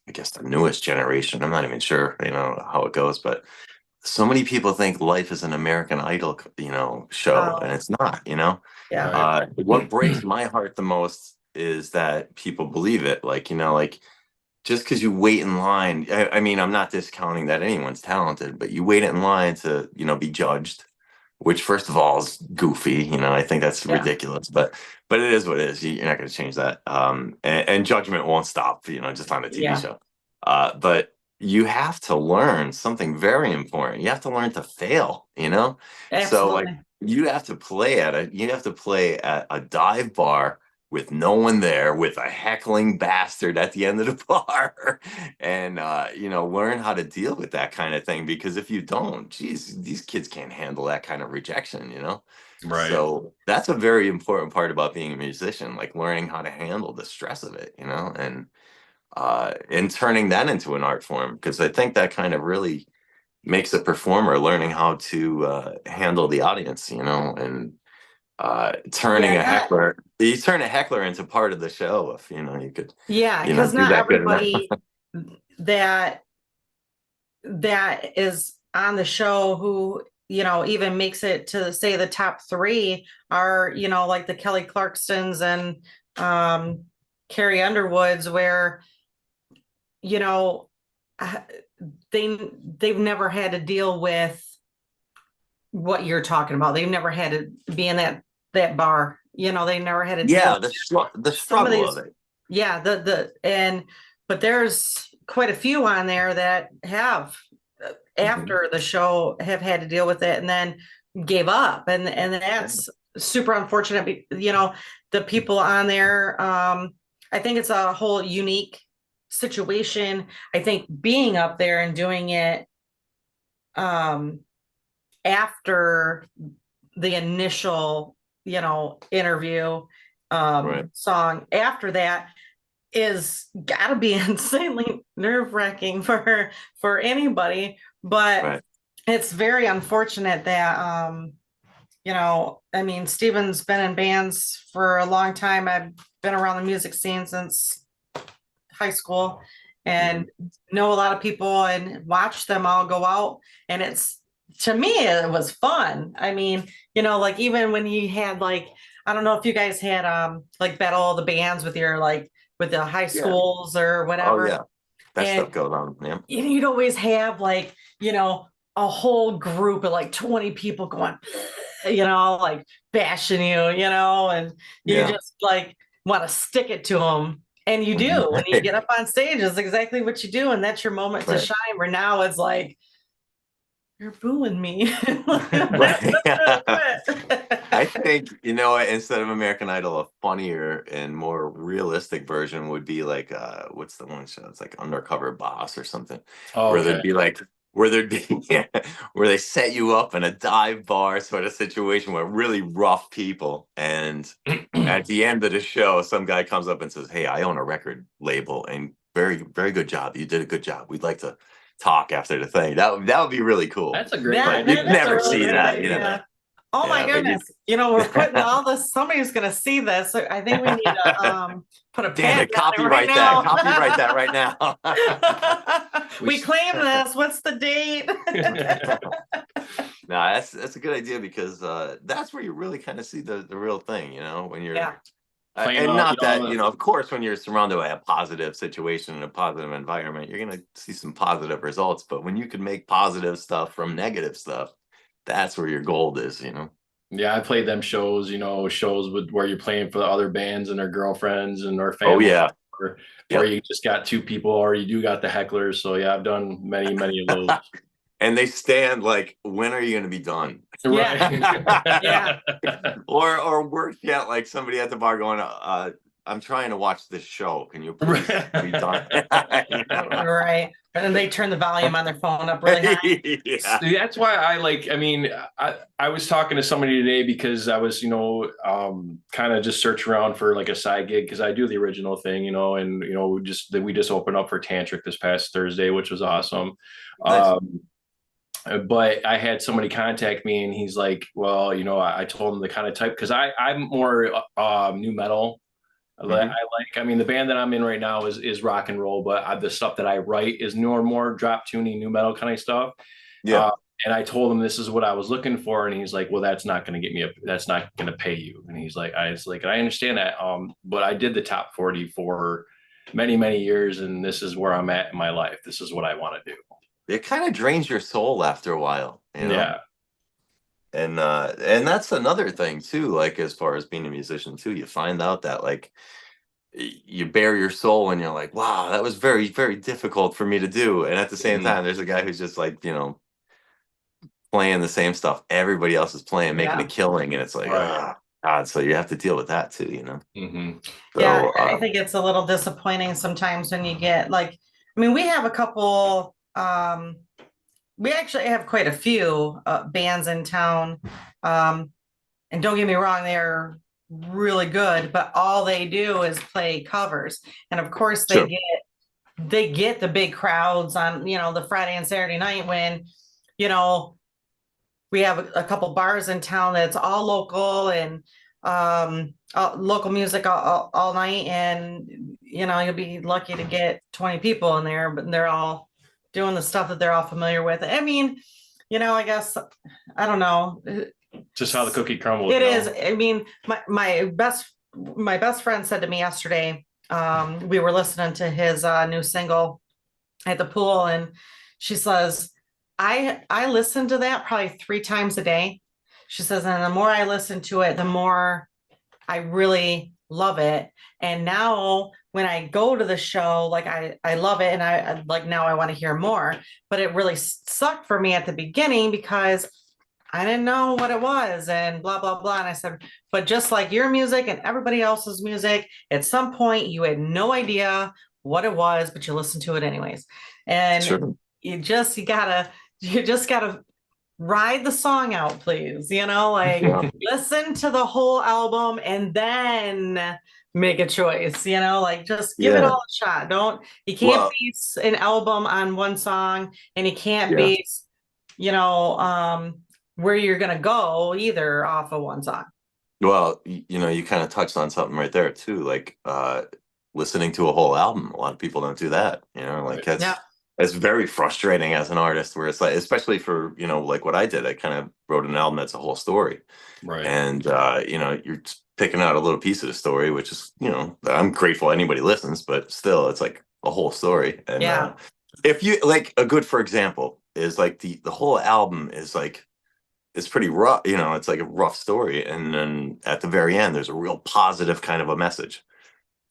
I guess the newest generation. I'm not even sure how it goes, but so many people think life is an American Idol show, and it's not. Yeah. What breaks my heart the most is that people believe it. Like, just because you wait in line, I mean, I'm not discounting that anyone's talented, but you wait in line to, be judged, which first of all is goofy. I think that's ridiculous, but it is what it is. You're not going to change that. And judgment won't stop, just on a TV show. But you have to learn something very important. You have to learn to fail, Absolutely. So like you have to play at a dive bar with no one there, with a heckling bastard at the end of the bar, and learn how to deal with that kind of thing. Because if you don't, geez, these kids can't handle that kind of rejection, Right. So that's a very important part about being a musician, like learning how to handle the stress of it, and turning that into an art form. Because I think that kind of really makes a performer, learning how to handle the audience, and turning a heckler. You turn a heckler into part of the show if you could. Because not everybody that is on the show who even makes it to, say, the top 3 are like the Kelly Clarksons and Carrie Underwoods, where uh, they've never had to deal with what you're talking about. They've never had to be in that bar. You know, they never had to deal Yeah, with the some of struggle these. of it. Yeah, but there's quite a few on there that have after the show have had to deal with it and then gave up, and that's super unfortunate. You know, the people on there, I think it's a whole unique situation. I think being up there and doing it after the initial, interview Right. song, after that is gotta be insanely nerve-wracking for anybody. But Right. it's very unfortunate that I mean, Steven's been in bands for a long time. I've been around the music scene since high school and know a lot of people and watch them all go out. And to me, it was fun. I mean, like even when you had like, I don't know if you guys had like battle of the bands with your like with the high schools or Oh whatever. yeah, that And stuff goes on. Yeah. you'd always have like, a whole group of like 20 people going, like bashing you, and you Yeah. just like want to stick it to them. And you do when you get up on stage, it's exactly what you do. And that's your moment to Right. shine. Where now it's like, you're booing me. Right. I think, instead of American Idol, a funnier and more realistic version would be like, what's the one show? It's like Undercover Boss or something, Oh, where there'd be like, where they set you up in a dive bar sort of situation with really rough people. And at the end of the show, some guy comes up and says, "Hey, I own a record label and very, very good job. You did a good job. We'd like to talk after the thing." That would be really cool. That's a great But idea. you'd never That's a see really that, good you know. idea. Oh my Yeah, but goodness. We're putting all this, somebody's gonna see this. So I think we need to put a Damn it, patent on it copyright right that. now. Copyright that right now. We claim this. What's the date? No, that's a good idea because that's where you really kind of see the real thing, when you're Yeah. Playing and all- not you know, that, of course, when you're surrounded by a positive situation and a positive environment, you're gonna see some positive results. But when you can make positive stuff from negative stuff, that's where your gold is, Yeah, I played them shows, shows with where you're playing for the other bands and their girlfriends and their Oh family. yeah. Or, Yep. or you just got two people, or you do got the hecklers. So yeah, I've done many, many of those. And they stand like, when are you going to be done? Yeah. Or worse yet, like somebody at the bar going, I'm trying to watch this show. Can you please be done? Right. And then they turn the volume on their phone up really high. Yeah. See, that's why I was talking to somebody today because I was, kind of just search around for like a side gig because I do the original thing, and we just opened up for Tantric this past Thursday, which was awesome. Nice. But I had somebody contact me and he's like, well, I told him the kind of type because I'm more new metal. The band that I'm in right now is rock and roll, but the stuff that I write is more drop tuning, new metal kind of stuff. Yeah. And I told him this is what I was looking for, and he's like, "Well, that's not going to get me that's not going to pay you." And he's like, I understand that, but I did the top 40 for many, many years, and this is where I'm at in my life. This is what I want to do. It kind of drains your soul after a while, Yeah. And that's another thing too, like as far as being a musician too, you find out that like you bare your soul and you're like, wow, that was very, very difficult for me to do. And at the same time, there's a guy who's just like, playing the same stuff everybody else is playing, making a killing. And it's like, Right. God, so you have to deal with that too, Mm-hmm. So, Yeah, I think it's a little disappointing sometimes when you get like, we have a couple, we actually have quite a few bands in town. And don't get me wrong, they're really good, but all they do is play covers. And of course Sure. they get the big crowds on, the Friday and Saturday night when, we have a couple bars in town that's all local and local music all night. And, you'll be lucky to get 20 people in there, but they're all doing the stuff that they're all familiar with. I I guess, I don't know. Just how the cookie crumbles. It is. My best friend said to me yesterday, we were listening to his new single at the pool, and she says, I listen to that probably 3 times a day. She says, and the more I listen to it, the more I really love it. And now when I go to the show, like I love it, and like now I want to hear more. But it really sucked for me at the beginning because I didn't know what it was and blah blah blah. And I said, but just like your music and everybody else's music, at some point you had no idea what it was, but you listened to it anyways. And Sure. you just gotta ride the song out, please. Like Yeah. listen to the whole album and then make a choice, like just give it Yeah. all a shot. You can't Well, base an album on one song, and you can't yeah. base, you know, where you're gonna go either off of one song. Well, you kind of touched on something right there too, like listening to a whole album. A lot of people don't do that, like Right. Yeah. it's very frustrating as an artist where it's like, especially for, like what I did, I kind of wrote an album that's a whole story. Right. And you're just picking out a little piece of the story, which is, I'm grateful anybody listens, but still it's like a whole story. And Yeah. if you like a good, for example, is like the whole album is like, it's pretty rough, it's like a rough story. And then at the very end, there's a real positive kind of a message.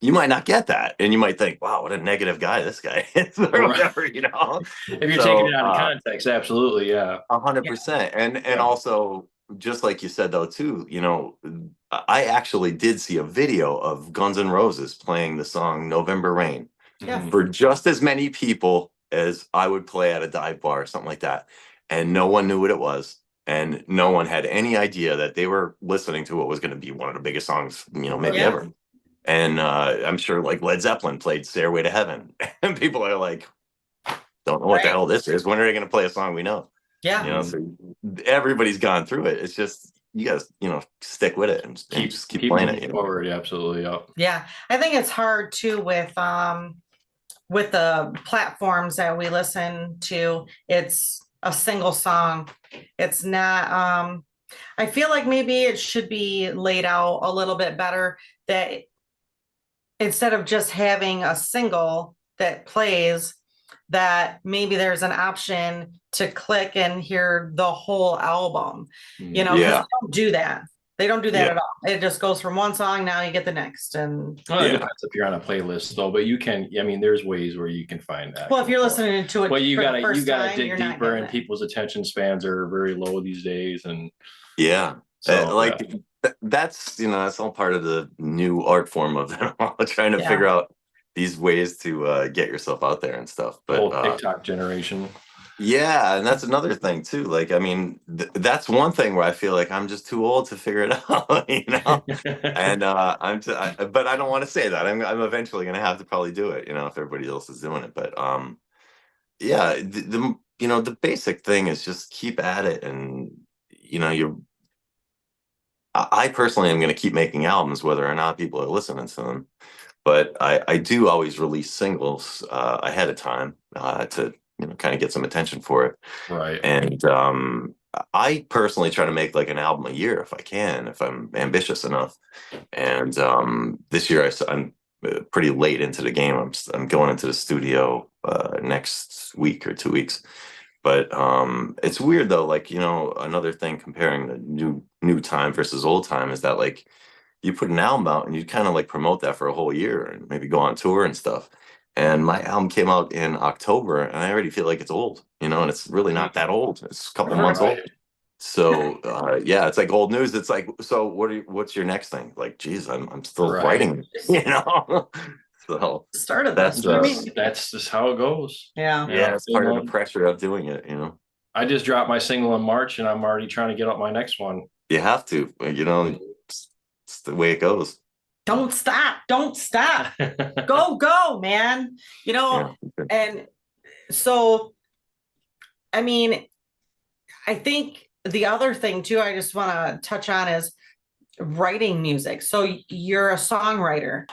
You might not get that. And you might think, wow, what a negative guy this guy is, or Right. whatever, If you're So, taking it out of context, absolutely, yeah. 100%. And Yeah. also, just like you said though, too, I actually did see a video of Guns N' Roses playing the song November Rain Yeah. Mhm. for just as many people as I would play at a dive bar or something like that. And no one knew what it was. And no one had any idea that they were listening to what was going to be one of the biggest songs, maybe Yeah. ever. And I'm sure like Led Zeppelin played Stairway to Heaven. And people are like, don't know what the Right. hell this is. When are they going to play a song we know? Yeah. So everybody's gone through it. It's just, you guys, stick with it and just keep playing moving it. forward. Absolutely, yeah. Yeah. I think it's hard too with the platforms that we listen to. It's a single song. It's not I feel like maybe it should be laid out a little bit better, that instead of just having a single that plays, that maybe there's an option to click and hear the whole album, Mhm. 'cause Yeah. they don't do that. They don't do that Yeah. at all. It just goes from one song, now you get the next. And Well, it Yeah. depends if you're on a playlist though, but you can, there's ways where you can find that. well, if you're listening to it Well, you for the gotta first time, dig you're not deeper, getting and it. people's attention spans are very low these days, and Yeah. so Like yeah. that's, that's all part of the new art form of them all, trying to Yeah. figure out these ways to get yourself out there and stuff. The whole But TikTok generation. yeah, and that's another thing too. Like, I mean, that's one thing where I feel like I'm just too old to figure it out, And but I don't want to say that. I'm eventually going to have to probably do it, if everybody else is doing it. But yeah, the basic thing is just keep at it, and you're. I personally am going to keep making albums, whether or not people are listening to them. But I do always release singles ahead of time to kind of get some attention for it. Right. And I personally try to make like an album a year if I can, if I'm ambitious enough. And this year I'm pretty late into the game. I'm going into the studio next week or 2 weeks. But it's weird though, like, another thing comparing the new time versus old time is that like you put an album out and you kind of like promote that for a whole year and maybe go on tour and stuff. And my album came out in October and I already feel like it's old, and it's really not that old. It's a couple months old. Right. So yeah, it's like old news. It's like, so what's your next thing? Like, geez, I'm still Right. writing, So Started that's this. What do you mean? That's just how it goes. Yeah. yeah, it's part of the Single. pressure of doing it, I just dropped my single in March, and I'm already trying to get up my next one. You have to, it's the way it goes. Don't stop. Don't stop. Go, man. Yeah. And so, I mean, I think the other thing too, I just want to touch on is writing music. So you're a songwriter.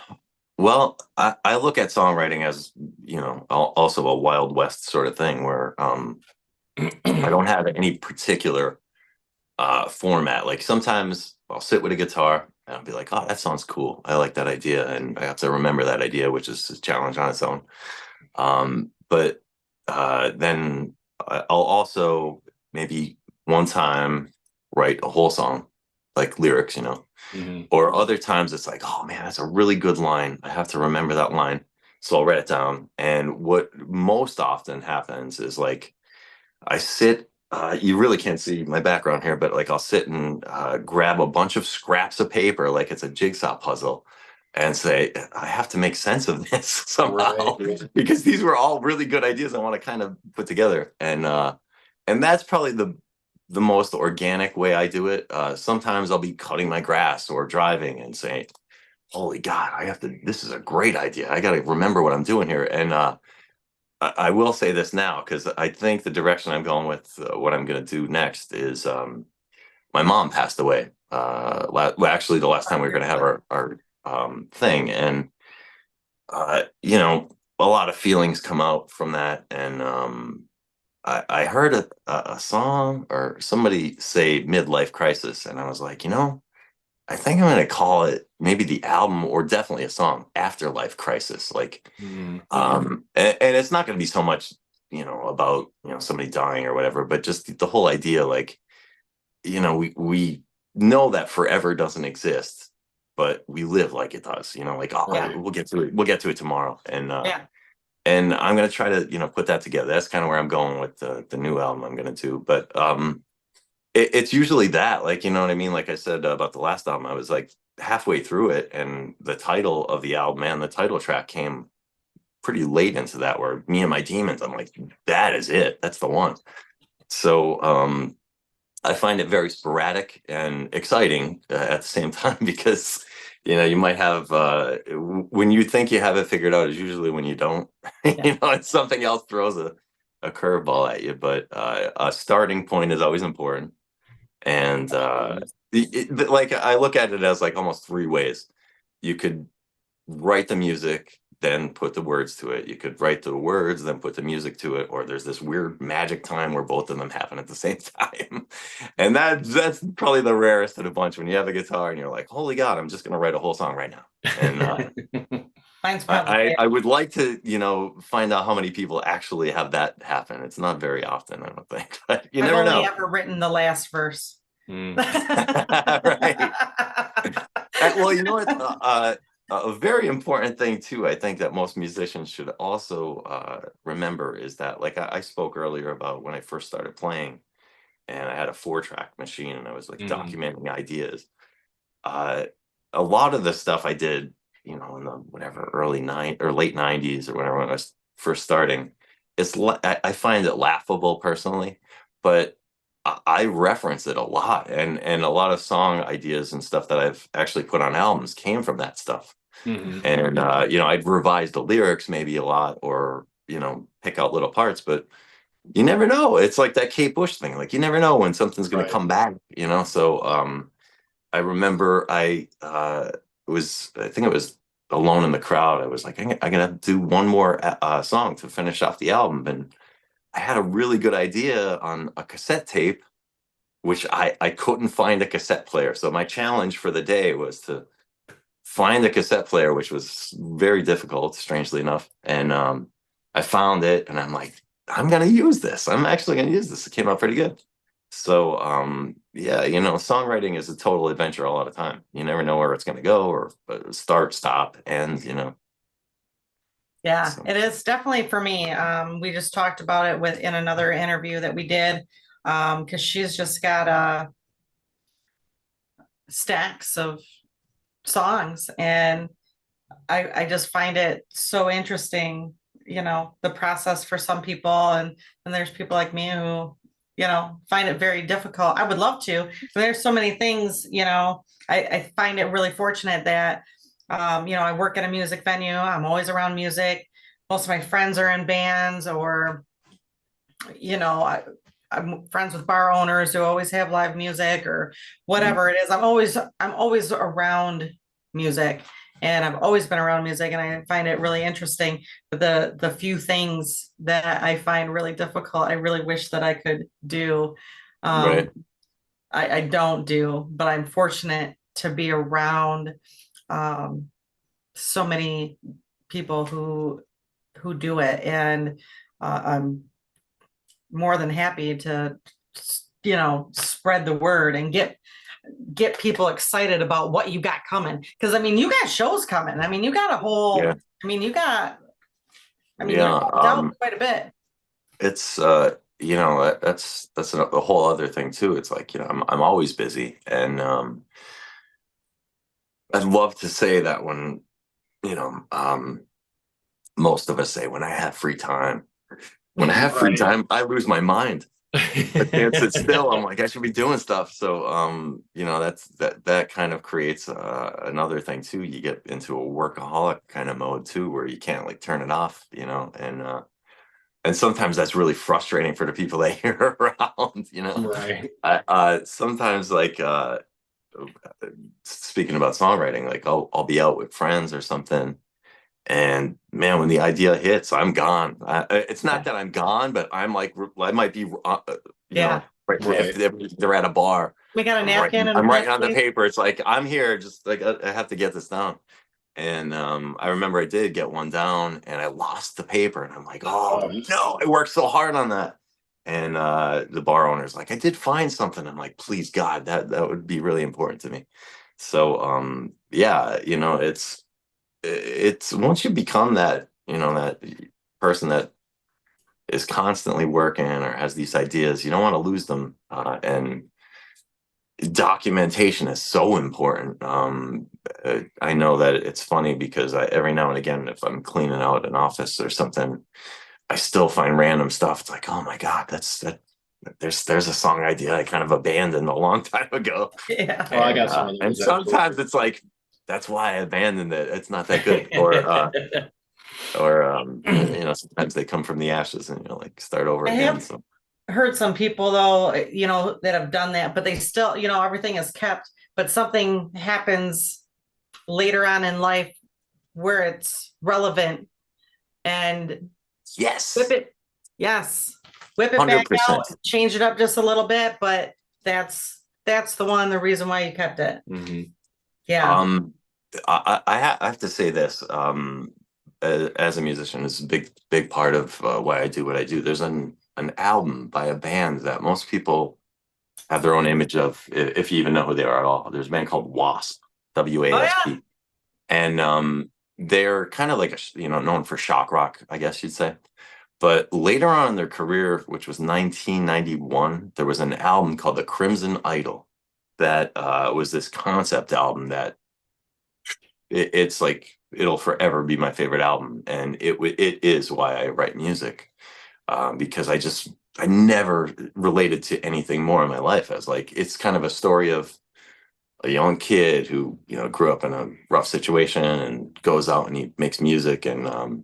Well, I look at songwriting as, also a Wild West sort of thing where I don't have any particular format. Like sometimes I'll sit with a guitar and I'll be like, oh, that sounds cool. I like that idea. And I have to remember that idea, which is a challenge on its own. But then I'll also maybe one time write a whole song, like lyrics, you know. Mhm. Or other times it's like, oh man, that's a really good line. I have to remember that line. So I'll write it down. And what most often happens is like I sit, you really can't see my background here, but like I'll sit and grab a bunch of scraps of paper like it's a jigsaw puzzle and say, I have to make sense of this somehow Right. because these were all really good ideas I want to kind of put together. And that's probably the most organic way I do it. Sometimes I'll be cutting my grass or driving and saying, holy God, this is a great idea. I got to remember what I'm doing here. And I will say this now because I think the direction I'm going with what I'm going to do next is my mom passed away. Well, actually, the last time we were going to have our thing, and you know, a lot of feelings come out from that. And I heard a song or somebody say midlife crisis, and I was like, you know, I think I'm going to call it maybe the album or definitely a song, Afterlife Crisis. Like, Mhm. and it's not going to be so much, you know, about, you know, somebody dying or whatever, but just the whole idea, like, you know, we know that forever doesn't exist, but we live like it does, you know, like, oh, Yeah. we'll get to it tomorrow. Yeah. And I'm going to try to, you know, put that together. That's kind of where I'm going with the new album I'm going to do. But it's usually that, like, you know what I mean? Like I said about the last album, I was like halfway through it, and the title of the album and the title track came pretty late into that, where Me and My Demons, I'm like, that is it. That's the one. So I find it very sporadic and exciting at the same time because you know you might have when you think you have it figured out is usually when you don't. You know, and something else throws a curveball at you. But a starting point is always important. And like I look at it as like almost three ways. You could write the music, then put the words to it. You could write the words, then put the music to it. Or there's this weird magic time where both of them happen at the same time. And that's probably the rarest of the bunch when you have a guitar and you're like, holy God, I'm just gonna write a whole song right now. And Mine's probably I would like to, you know, find out how many people actually have that happen. It's not very often, I don't think, but you I've never only know. ever written the last verse. Mm. Right. Well, you know what? A very important thing too, I think that most musicians should also remember is that, like I spoke earlier about when I first started playing, and I had a 4-track machine, and I was like Mhm. documenting ideas. Uh, a lot of the stuff I did, you know, in the whatever late '90s or whatever when I was first starting, I find it laughable personally, but I reference it a lot, and a lot of song ideas and stuff that I've actually put on albums came from that stuff. Mhm. And you know, I'd revise the lyrics maybe a lot, or you know, pick out little parts, but you never know. It's like that Kate Bush thing. Like you never know when something's going to Right. come back, you know? So I remember I think it was Alone in the Crowd. I was like, I'm gonna do one more song to finish off the album. And I had a really good idea on a cassette tape, which I couldn't find a cassette player. So my challenge for the day was to find a cassette player, which was very difficult, strangely enough. And I found it, and I'm like, I'm gonna use this. I'm actually gonna use this. It came out pretty good. So yeah, you know, songwriting is a total adventure a lot of time. You never know where it's gonna go, or start, stop, end, you know. Yeah, So it is definitely for me. We just talked about it in another interview that we did. Because she's just got stacks of songs, and I just find it so interesting, you know, the process for some people, and there's people like me who, you know, find it very difficult. I would love to. There's so many things, you know, I find it really fortunate that you know, I work at a music venue. I'm always around music. Most of my friends are in bands, or, you know, I'm friends with bar owners who always have live music or whatever it is. I'm always around music, and I've always been around music, and I find it really interesting. But the few things that I find really difficult, I really wish that I could do. right, Um, I don't do, but I'm fortunate to be around um, so many people who do it. And I'm more than happy to, spread the word and get people excited about what you got coming. Because I mean, you got shows coming. I mean, you got a whole. Yeah. I mean, you got. I mean, Yeah, you're booked out quite a bit. it's that's a whole other thing too. It's like, I'm always busy, and I'd love to say that when, you know, most of us say when I have free time, Right. I lose my mind. I can't sit still. I'm like, I should be doing stuff. So, that kind of creates another thing too. You get into a workaholic kind of mode too, where you can't like turn it off, and sometimes that's really frustrating for the people that you're around. Right. Sometimes like, speaking about songwriting, like I'll be out with friends or something, and man, when the idea hits, I'm gone. It's not that I'm gone, but I'm like, I might be, Yeah. right, if Right. they're at a bar, We got a napkin and a I'm writing on the pencil. paper. It's like, I'm here, just like, I have to get this down. And I remember I did get one down, and I lost the paper, and I'm like, oh Oh, no, I worked so hard on that. And the bar owner's like, I did find something. I'm like, please God, that would be really important to me. So yeah, it's once you become that, that person that is constantly working or has these ideas, you don't want to lose them. And documentation is so important. I know that it's funny because every now and again, if I'm cleaning out an office or something, I still find random stuff. It's like, oh my God, that there's a song idea I kind of abandoned a long time ago. Yeah. oh, I And got some of and those sometimes absolutely. it's like, that's why I abandoned it. It's not that good. Or sometimes they come from the ashes, and like start over I again. have So heard some people though, that have done that, but they still, everything is kept, but something happens later on in life where it's relevant and whip yes, it. Yes. Whip it back out, 100%. change it up just a little bit, but that's the reason why you kept it. Mhm. Yeah. Um, I have to say this. As a musician, it's a big part of why I do what I do. There's an album by a band that most people have their own image of, if you even know who they are at all. There's a band called Wasp, Oh yeah. WASP, and they're kind of like known for shock rock, I guess you'd say. But later on in their career, which was 1991, there was an album called The Crimson Idol that was this concept album that it's like it'll forever be my favorite album, and it is why I write music, because I never related to anything more in my life as like it's kind of a story of a young kid who grew up in a rough situation and goes out and he makes music and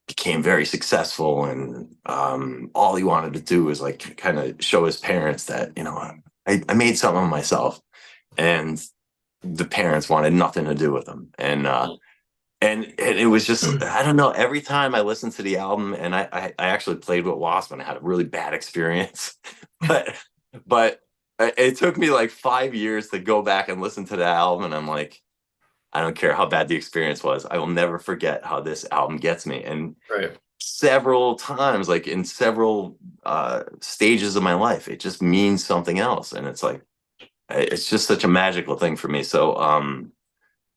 became very successful, and all he wanted to do was like kind of show his parents that I made something of myself, and the parents wanted nothing to do with him, and it was just, I don't know, every time I listened to the album, and I actually played with Wasp and I had a really bad experience, but but it took me like 5 years to go back and listen to the album, and I'm like, I don't care how bad the experience was, I will never forget how this album gets me. And Right. several times, like in several stages of my life, it just means something else, and it's like it's just such a magical thing for me. So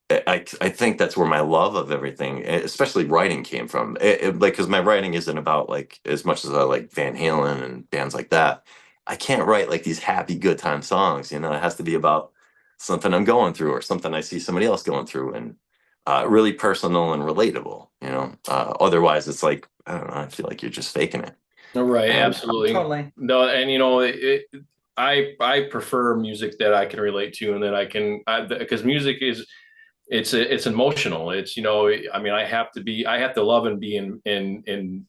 I think that's where my love of everything, especially writing, came from. Like, because my writing isn't about like, as much as I like Van Halen and bands like that, I can't write like these happy good time songs. It has to be about something I'm going through or something I see somebody else going through, and really personal and relatable. Otherwise, it's like, I don't know. I feel like you're just faking it. Right, And absolutely. Totally. No, and I prefer music that I can relate to and that I can, because music is, it's emotional. It's, I mean, I have to love and be in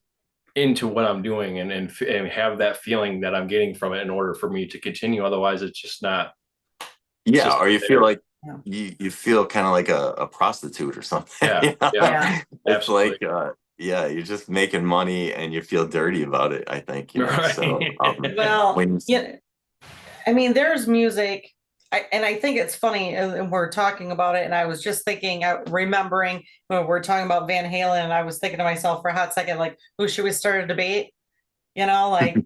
into what I'm doing, and have that feeling that I'm getting from it in order for me to continue. Otherwise, it's just not, it's yeah, just or you not feel there. like Yeah. you feel kind of like a prostitute or something. Yeah, yeah, Yeah. It's absolutely. like yeah, you're just making money and you feel dirty about it, I think. So Right. Well, when yeah. I mean, there's music. And I think it's funny, and we're talking about it, and I was just thinking, remembering when we're talking about Van Halen, and I was thinking to myself for a hot second, like, who should we start a debate? Like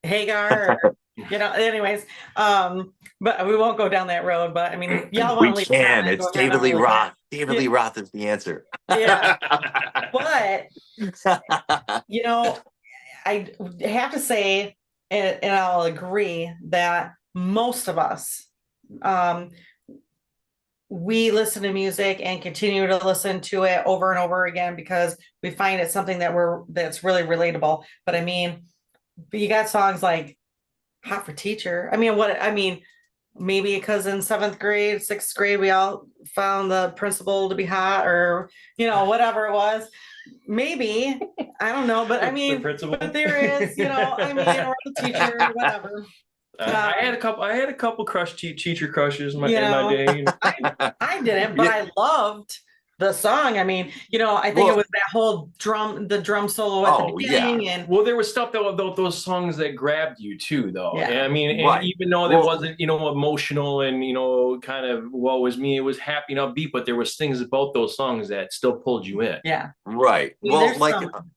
Hagar, or, anyways, but we won't go down that road. But I mean, y'all want We to leave a can. comment, It's go ahead, David I'm Lee really- Roth. David Lee Roth is the answer. Yeah. But I have to say, and I'll agree that most of us, we listen to music and continue to listen to it over and over again because we find it something that's really relatable. But I mean, you got songs like Hot for Teacher. Maybe because in 7th grade, 6th grade, we all found the principal to be hot, or whatever it was. Maybe, I don't know, but I The mean, principal. but there is, or the teacher, whatever. I had a couple teacher crushes in my know, day. I didn't, but I loved the song. I mean, I think it was that whole the drum solo at the beginning, and Well, there was stuff that those songs that grabbed you too, though. Yeah. And I mean, Right. and even though it wasn't, emotional and kind of what was me, it was happy and upbeat, but there was things about those songs that still pulled you in. yeah, Right. I mean, Well, there's like, some-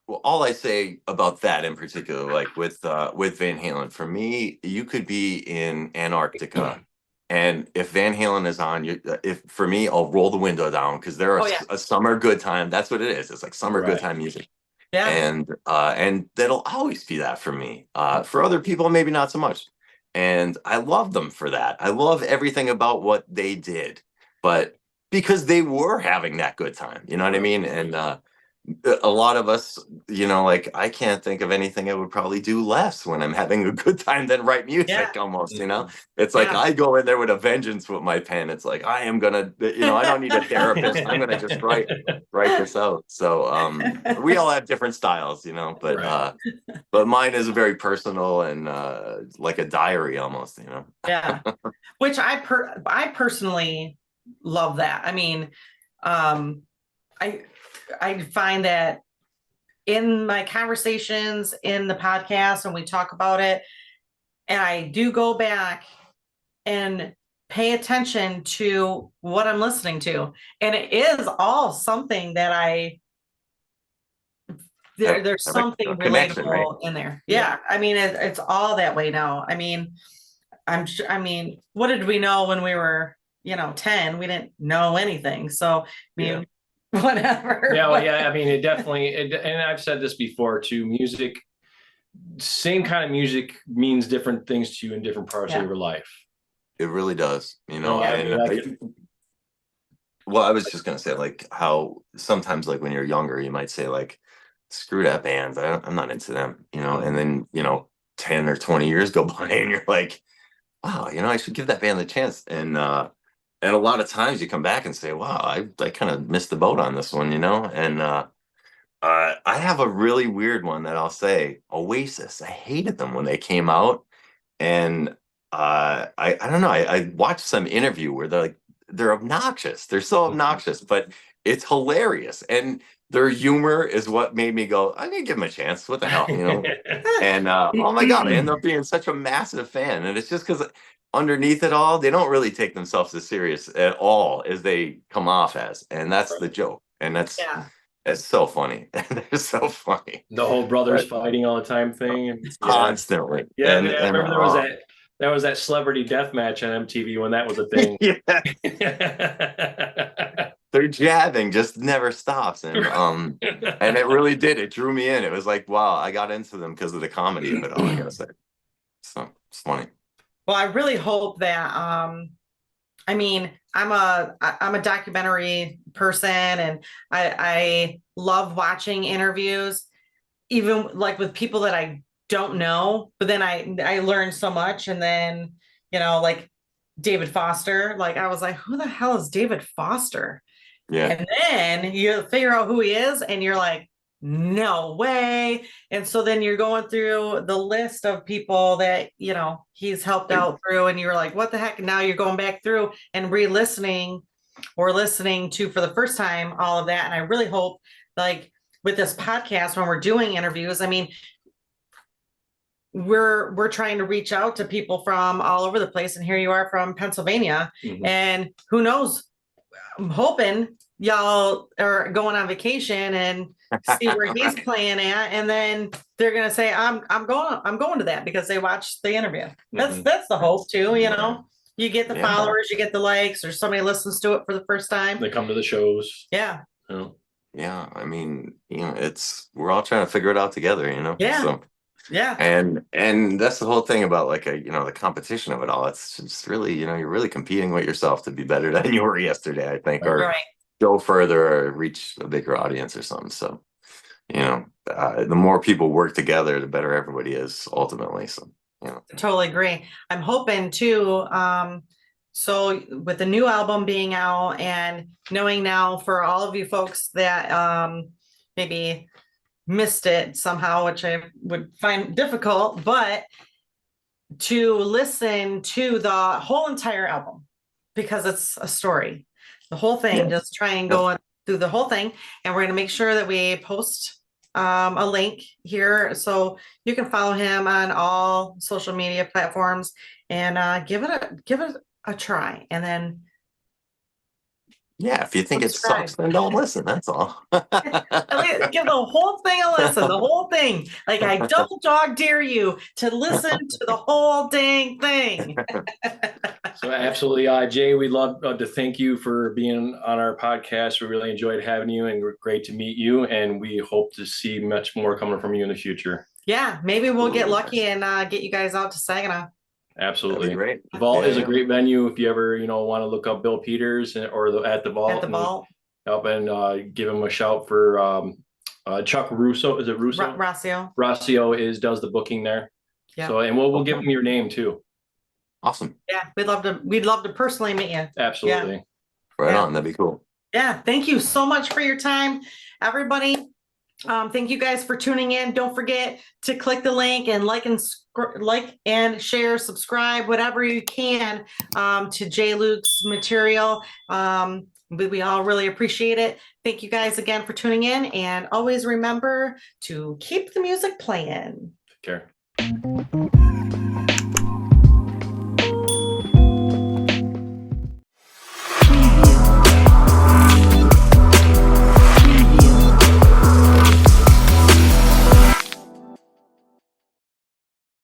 well, all I say about that in particular, like with Van Halen, for me, you could be in Antarctica, and if Van Halen is on, if for me, I'll roll the window down because they're Oh, yeah. a summer good time. That's what it is. It's like summer good Right. time music, yeah, and that'll always be that for me. For other people, maybe not so much. And I love them for that. I love everything about what they did, but because they were having that good time, you know what I mean? And a lot of us, like I can't think of anything I would probably do less when I'm having a good time than write music. Yeah. Almost, it's like Yeah. I go in there with a vengeance with my pen. It's like I am gonna, I don't need a therapist. I'm gonna just write this out. So we all have different styles, but Right. but mine is very personal and like a diary almost, yeah. Which I personally love that. I mean, I find that in my conversations in the podcast, when we talk about it, and I do go back and pay attention to what I'm listening to, and it is all something that there's Have a something connection, relatable in there. Yeah. I mean, it's all that way now. I mean, what did we know when we were 10? We didn't know anything, so I mean, whatever. Yeah, well, yeah. I mean, it definitely, and I've said this before too. Music, same kind of music means different things to you in different parts of your life. It really does, No, I mean, and well, I was just gonna say, like, how sometimes, like, when you're younger, you might say, like, screw that band, I'm not into them, and then 10 or 20 years go by and you're like, wow, I should give that band a chance. And a lot of times you come back and say, wow, I kind of missed the boat on this one, and I have a really weird one that I'll say, Oasis. I hated them when they came out, and I don't know, I watched some interview where they're obnoxious. They're so obnoxious, but it's hilarious. And their humor is what made me go, I'm gonna give them a chance. What the hell, And oh my God, I end up being such a massive fan. And it's just because underneath it all, they don't really take themselves as serious at all as they come off as. And that's the joke. And it's so funny. They're so funny. The whole brothers fighting all the time thing. Constantly. Yeah, I remember there was that celebrity death match on MTV when that was a thing. Their jabbing just never stops, and it really did. It drew me in. It was like, wow, I got into them because of the comedy of it all, I gotta say. So it's funny. Well, I really hope that I mean, I'm a documentary person, and I love watching interviews, even like with people that I don't know, but then I learned so much. And then like David Foster, like I was like, who the hell is David Foster? Yeah. And then you figure out who he is, and you're like, no way. And so then you're going through the list of people that he's helped out through, and you're like, what the heck? Now you're going back through and re-listening or listening to for the first time all of that. And I really hope, like with this podcast, when we're doing interviews, I mean, we're trying to reach out to people from all over the place, and here you are from Pennsylvania, Mhm. and who knows? I'm hoping y'all are going on vacation and see where he's playing at, and then they're gonna say, I'm going to that because they watched the interview. Mhm. That's the hope too, you Yeah. know. You get the Yeah. followers, you get the likes, or somebody listens to it for the first time. They come to the shows. Yeah, You know. Yeah, I mean, we're all trying to figure it out together, Yeah. So, yeah, and that's the whole thing about like the competition of it all. It's just really, you're really competing with yourself to be better than you were yesterday, I think, or right. go further or reach a bigger audience or something. So, the more people work together, the better everybody is ultimately. So, Totally agree. I'm hoping too, so with the new album being out and knowing now for all of you folks that maybe missed it somehow, which I would find difficult, but to listen to the whole entire album because it's a story. The whole thing, Yeah. just try and go through the whole thing. And we're going to make sure that we post a link here so you can follow him on all social media platforms and give it a try. And then yeah, if you think it subscribe. sucks, then don't listen. That's all. At least give the whole thing a listen, the whole thing. Like I double dog dare you to listen to the whole dang thing. So absolutely, Jay, we'd love to thank you for being on our podcast. We really enjoyed having you, and we're great to meet you. And we hope to see much more coming from you in the future. Yeah, maybe we'll get Absolutely. lucky and get you guys out to Saginaw. That'd Absolutely. be great. The Vault is a Yeah. great venue if you ever, want to look up Bill Peters or at the Vault. At the Vault. Help and give him a shout for Chuck Russo. Is it Russo? Rossio. Rossio does the booking there. Yeah. So, and we'll give him your name too. Awesome. Yeah, we'd love to personally meet you. Absolutely. Right Yeah. on. That'd be cool. Yeah, thank you so much for your time, everybody. Thank you guys for tuning in. Don't forget to click the link and like and share, subscribe, whatever you can to Jay Luke's material. We all really appreciate it. Thank you guys again for tuning in, and always remember to keep the music playing. Take care.